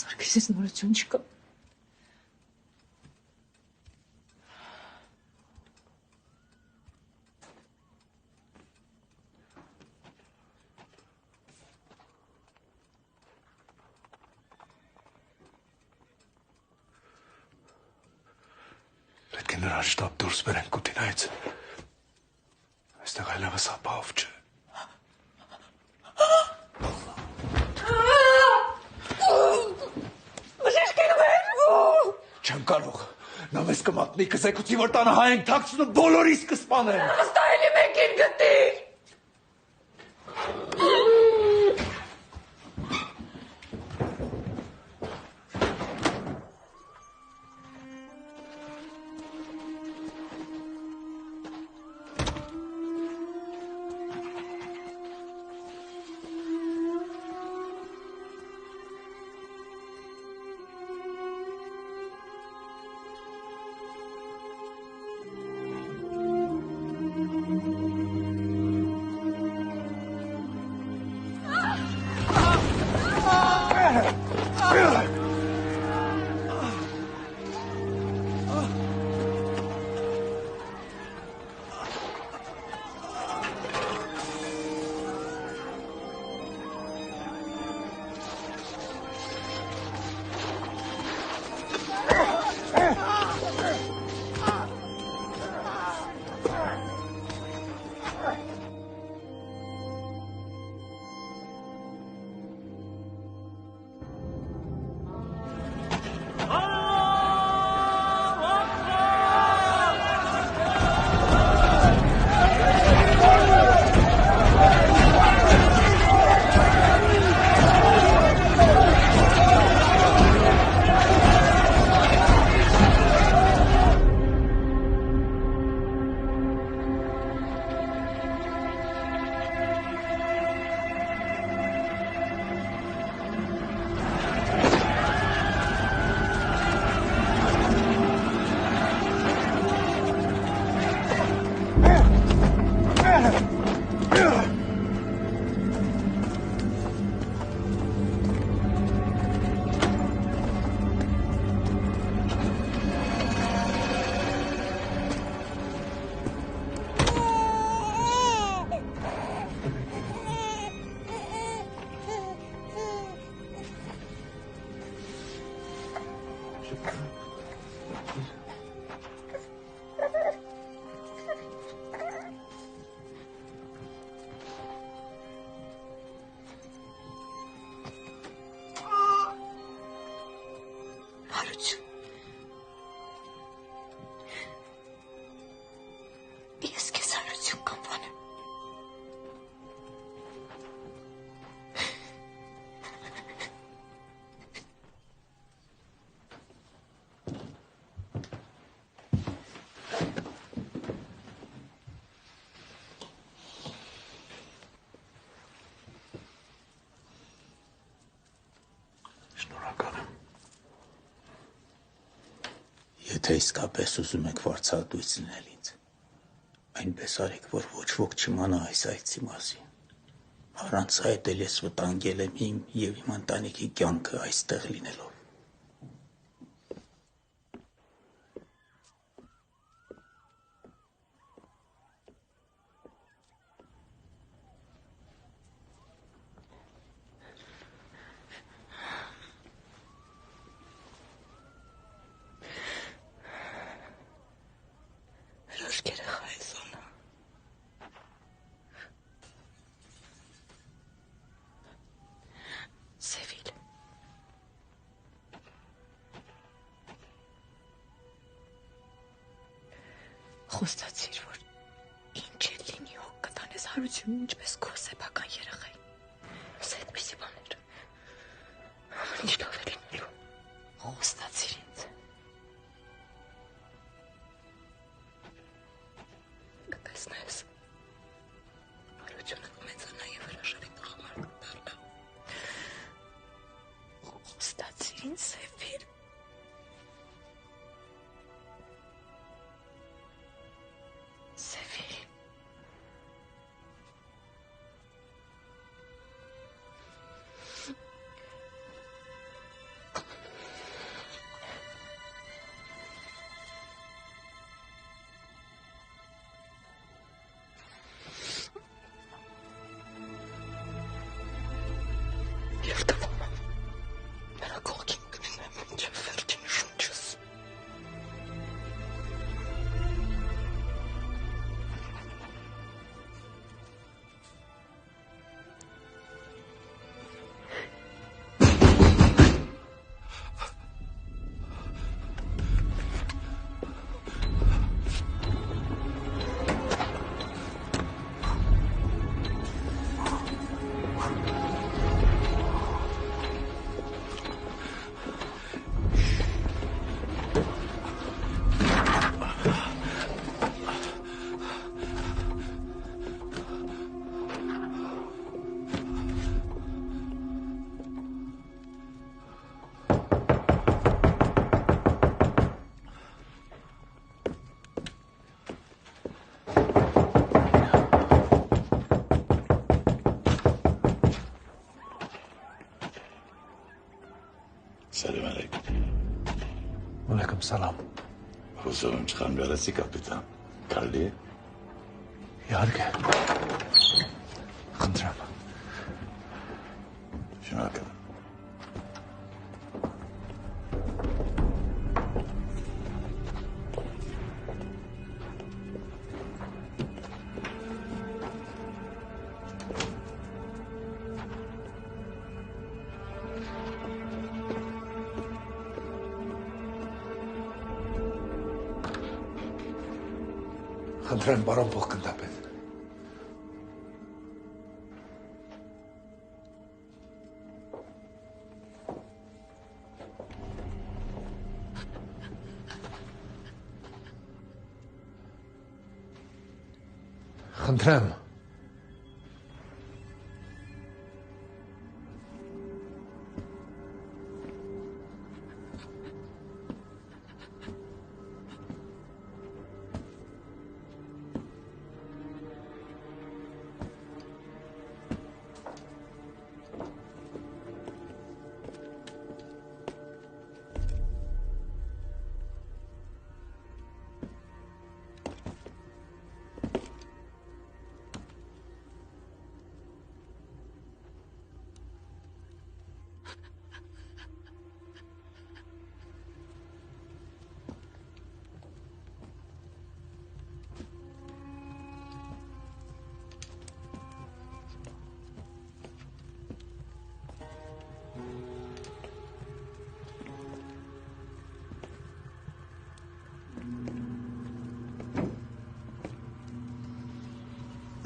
Սարգիսից նորություն չկա։
Պետք է նրան շտապ դուրս բերեն Կուտինայից։ Այստեղ այլևս ապահով չէ։ Չեմ կարող։ Նա մեզ կմատնի, կզեկուցի, որ տանը հայ ենք թաքցնում, բոլորիս կսպանեն։
Ստայելի մեկին գտիր։
Եթե իսկապես ուզում եք վարձահատույց լինել ինձ, այնպես արեք, որ ոչ ոք չիմանա այս այցի մասին։ Առանց այդ էլ ես վտանգել եմ իմ և իմ ընտանիքի կյանքը այստեղ լինելով։
Խոստացիր, որ ինչ է լինի հոգ կտանես հարությունն ինչպես քո սեփական երեխայի։ Ես այդպիսի բաներ։ Ինչ լավ է լինելու։ Խոստացիր ինձ։ Կտեսնես։ Հարությունը կմեծանա և հրաշալի տղամարդ կդառնա։ Խոստացիր ինձ, Սեֆիր։
Salam alaikum.
Walaikum salam.
Հուսով եմ չխանգարեցի կապիտան։ Կարելի է։
Իհարկե։ Խնդրեմ։
Շնորհակալ։
Խնդրեմ, բարոն փոխգնդապետ։ Խնդրեմ։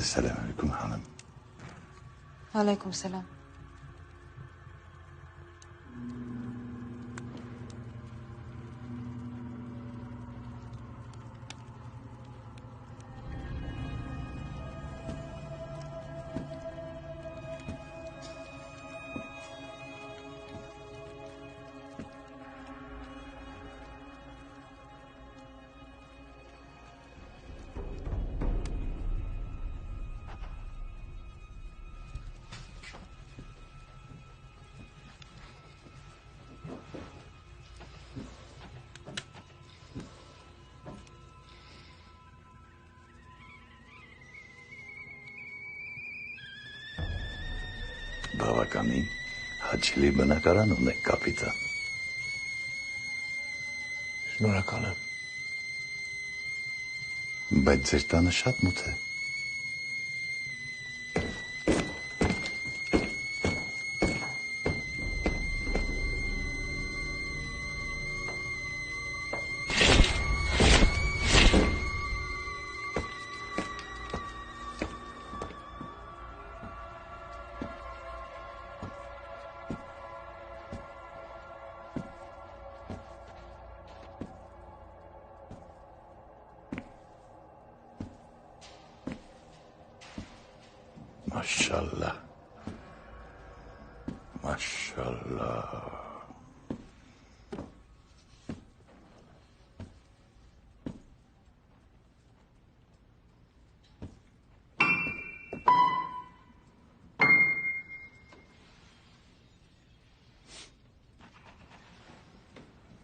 السلام عليكم حنم.
عليكم السلام.
բավականին հաճելի բնակարան ունեք, կապիտան։
Շնորհակալ եմ։
Բայց ձեր տանը շատ մութ է։ Maşallah. Maşallah.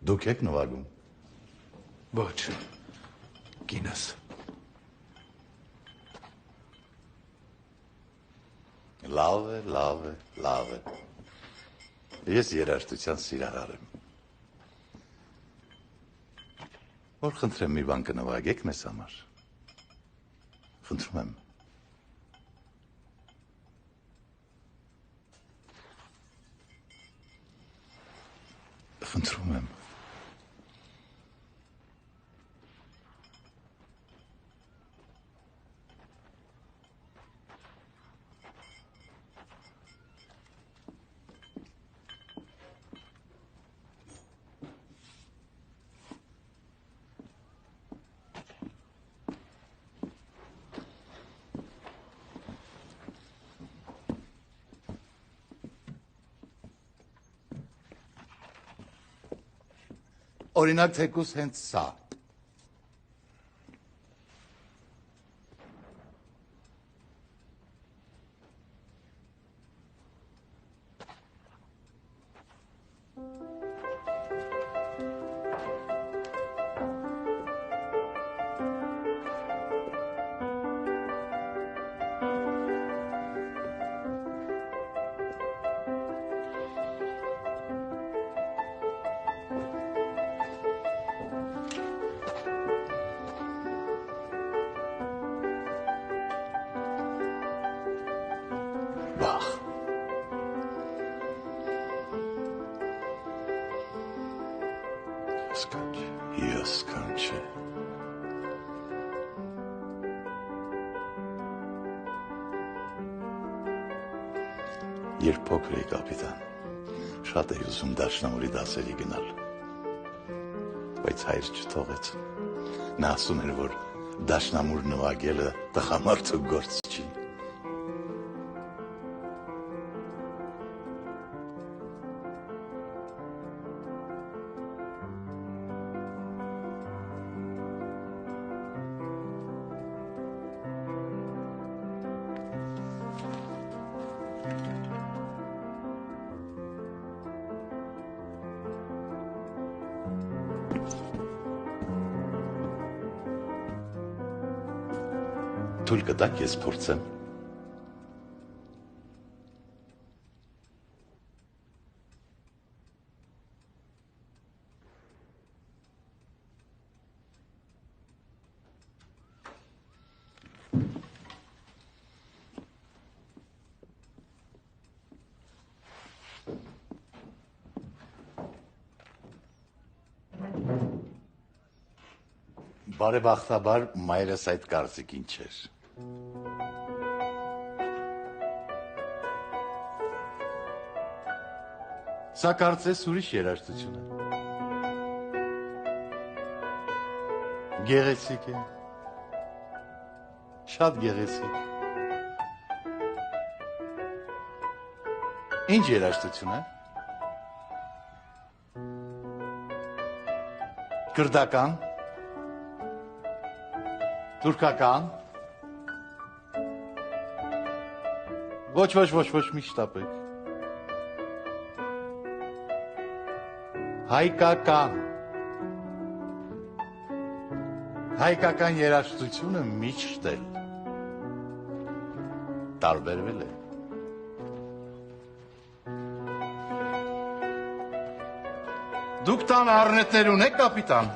Դուք եք նվագում։
Ոչ, կինս։
Լավ է, լավ է, լավ է։ Ես երաժշտության սիրահար եմ։ Որ խնդրեմ մի բան կնվագեք մեզ համար։ Խնդրում եմ։ Խնդրում եմ։ Օրինակ թեկուզ հենց սա։ Յասկանչը։ Երբ փոքր էի, կապիտան, շատ էի ուզում դաշնամուրի դասերի գնալ, բայց հայր չթողեց։ Նա ասում էր, որ դաշնամուր նվագելը տղամարդու գործ չի։ Թույլ կտաք ես փորձեմ։ Բարեբախտաբար մայրս այդ կարծիքին չէր։ Սա կարծես ուրիշ երաժշտություն է։ Գեղեցիկ է։ Շատ գեղեցիկ։ Ինչ երաժշտություն է։ Քրդական։ Թուրքական։ Ոչ, մի շտապեք։ Հայկական։ Հայկական երաժշտությունը միշտ էլ տարբերվել է։
Դուք տան առնետներ ունեք, կապիտան։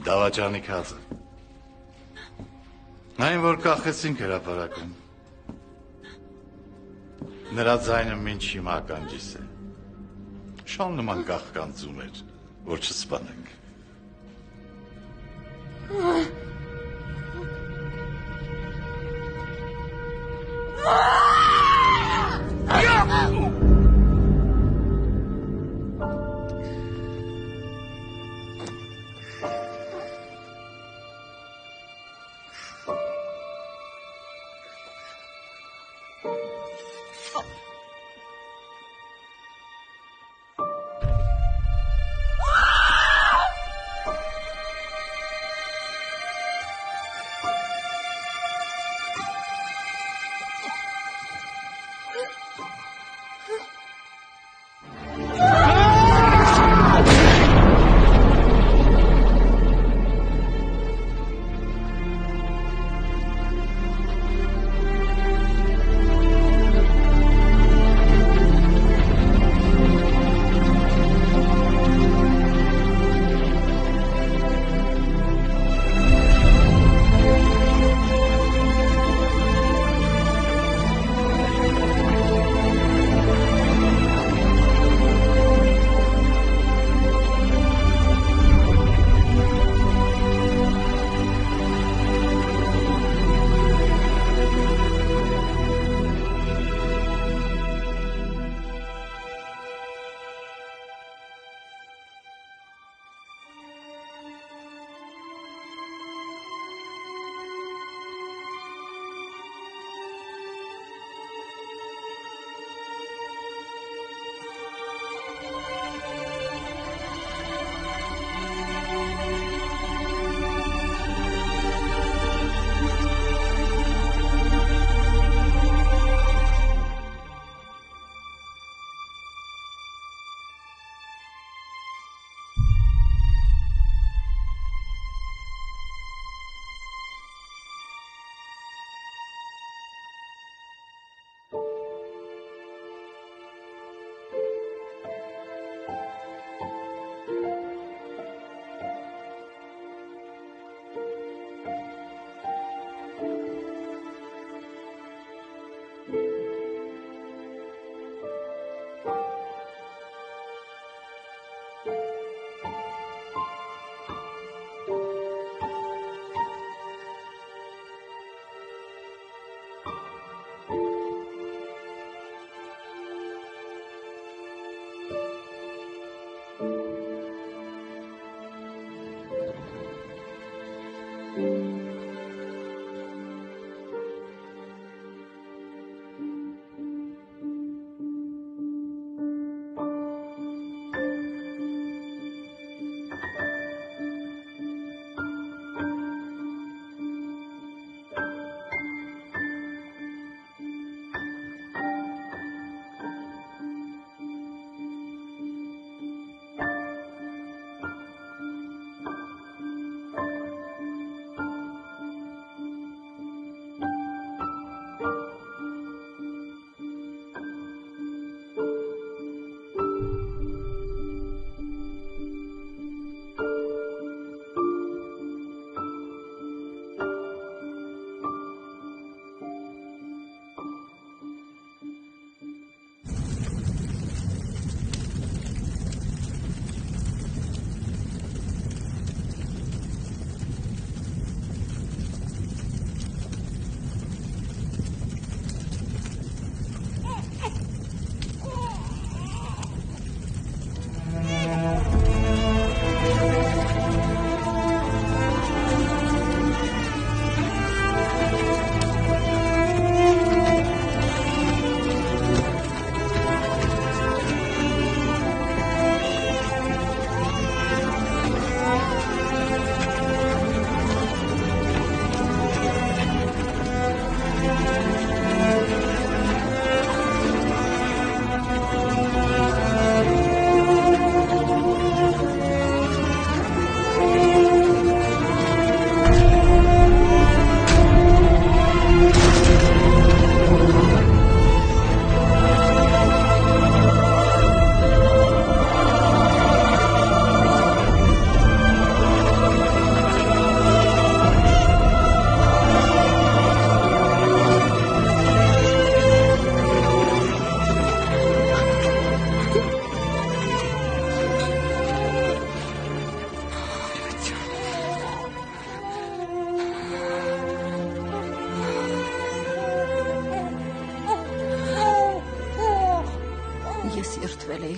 Դավաճանի քազը։ Այն, որ կախեցինք հրապարակում։ Նրա ձայնը մինչ հիմա ականջիս է։ Շան նման կախկանձում էր, որ չսպանենք։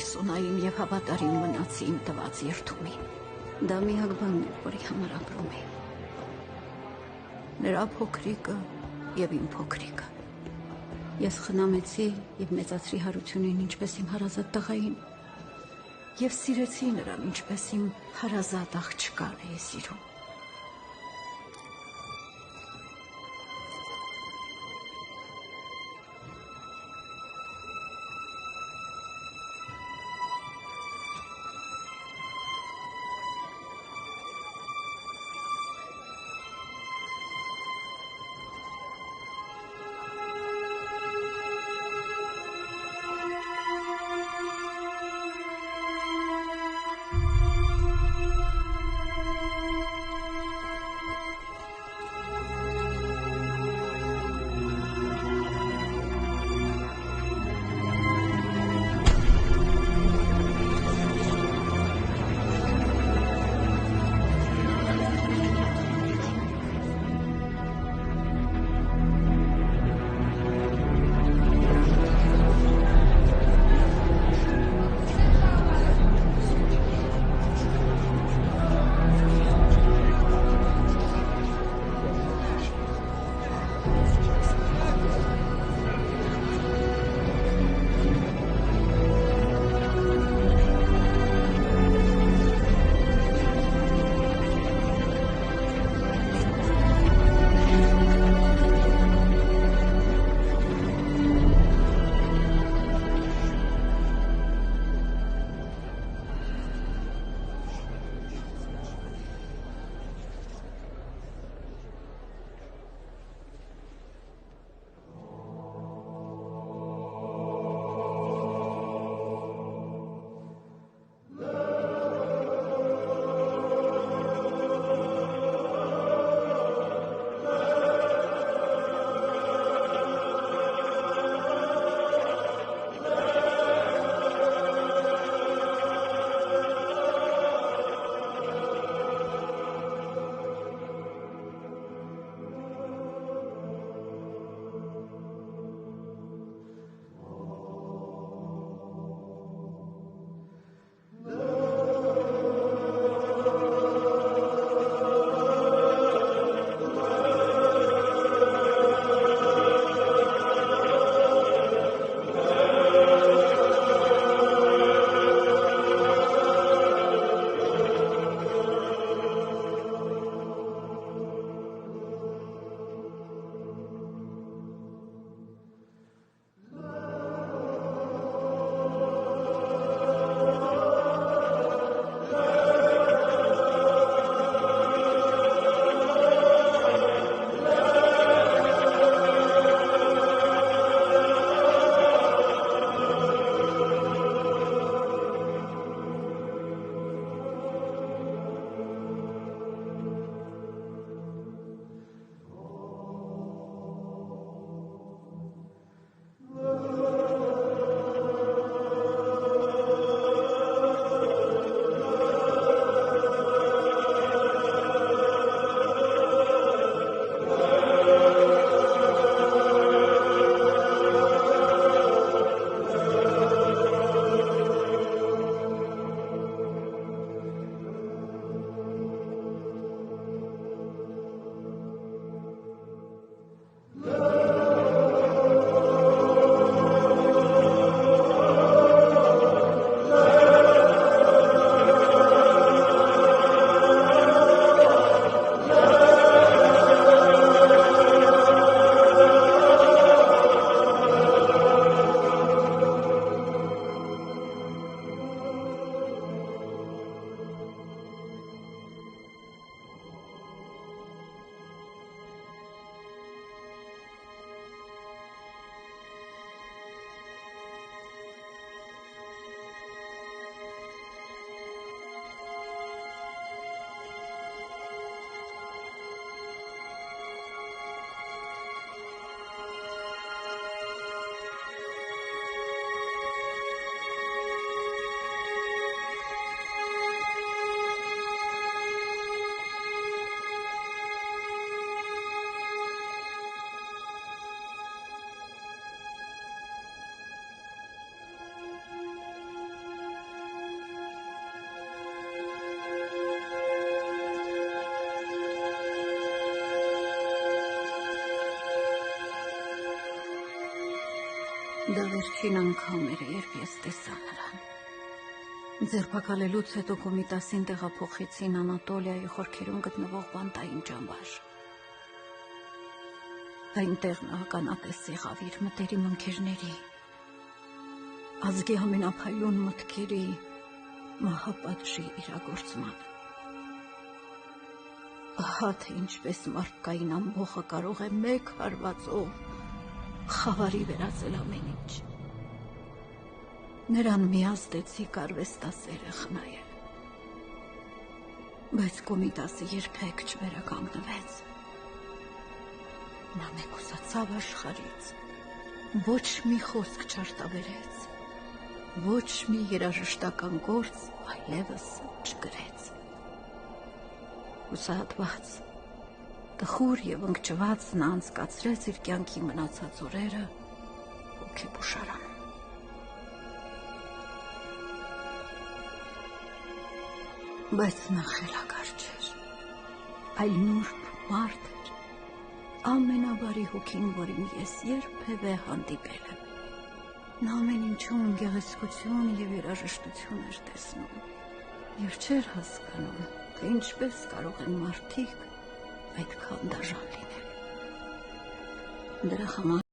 Սունայիմ եւ հավատարիմ մնացի իմ տված երթումին։ Դա միակ բանն է, որի համար ապրում եմ։ Նրա փոքրիկը եւ իմ փոքրիկը։ Ես խնամեցի եւ մեծացրի Հարությունին ինչպես իմ հարազատ տղային եւ սիրեցի նրան ինչպես իմ հարազատ աղջկան էի սիրում։ Դա վերջին անգամ էր, երբ ես տեսա նրան։ Ձերբակալելուց հետո Կոմիտասին տեղափոխեցին Անատոլիայի խորքերում գտնվող բանտային ճամբար։ Այնտեղ նա ականատես եղավ իր մտերիմ ընկերների, ազգի ամենափայլուն մտքերի մահապատժի իրագործման։ Ահա թե ինչպես մարդկային ամբոխը կարող է մեկ հարվածով խավարի վերածել ամեն ինչ։ Նրան միազդեցիկ արվեստասերը խնայել։ Բայց Կոմիտասը երբեք չվերականգնվեց։ Նա մեկուսացավ աշխարհից, ոչ մի խոսք չարտավերեց, ոչ մի երաժշտական գործ այլևս չգրեց։ Հուսահատված, տխուր եւ ընկճված նա անցկացրեց իր կյանքի մնացած օրերը հոգեբուժարանում։ Բայց նա խելագար չէր, այլ նուրբ մարդ էր, ամենաբարի հոգին, որին ես երբևէ հանդիպել եմ։ Նա ամեն ինչում գեղեցկություն եւ երաժշտություն էր տեսնում եւ չէր հասկանում, թե ինչպես կարող են մարդիկ այդքան դաժան լինել։ Դրա համար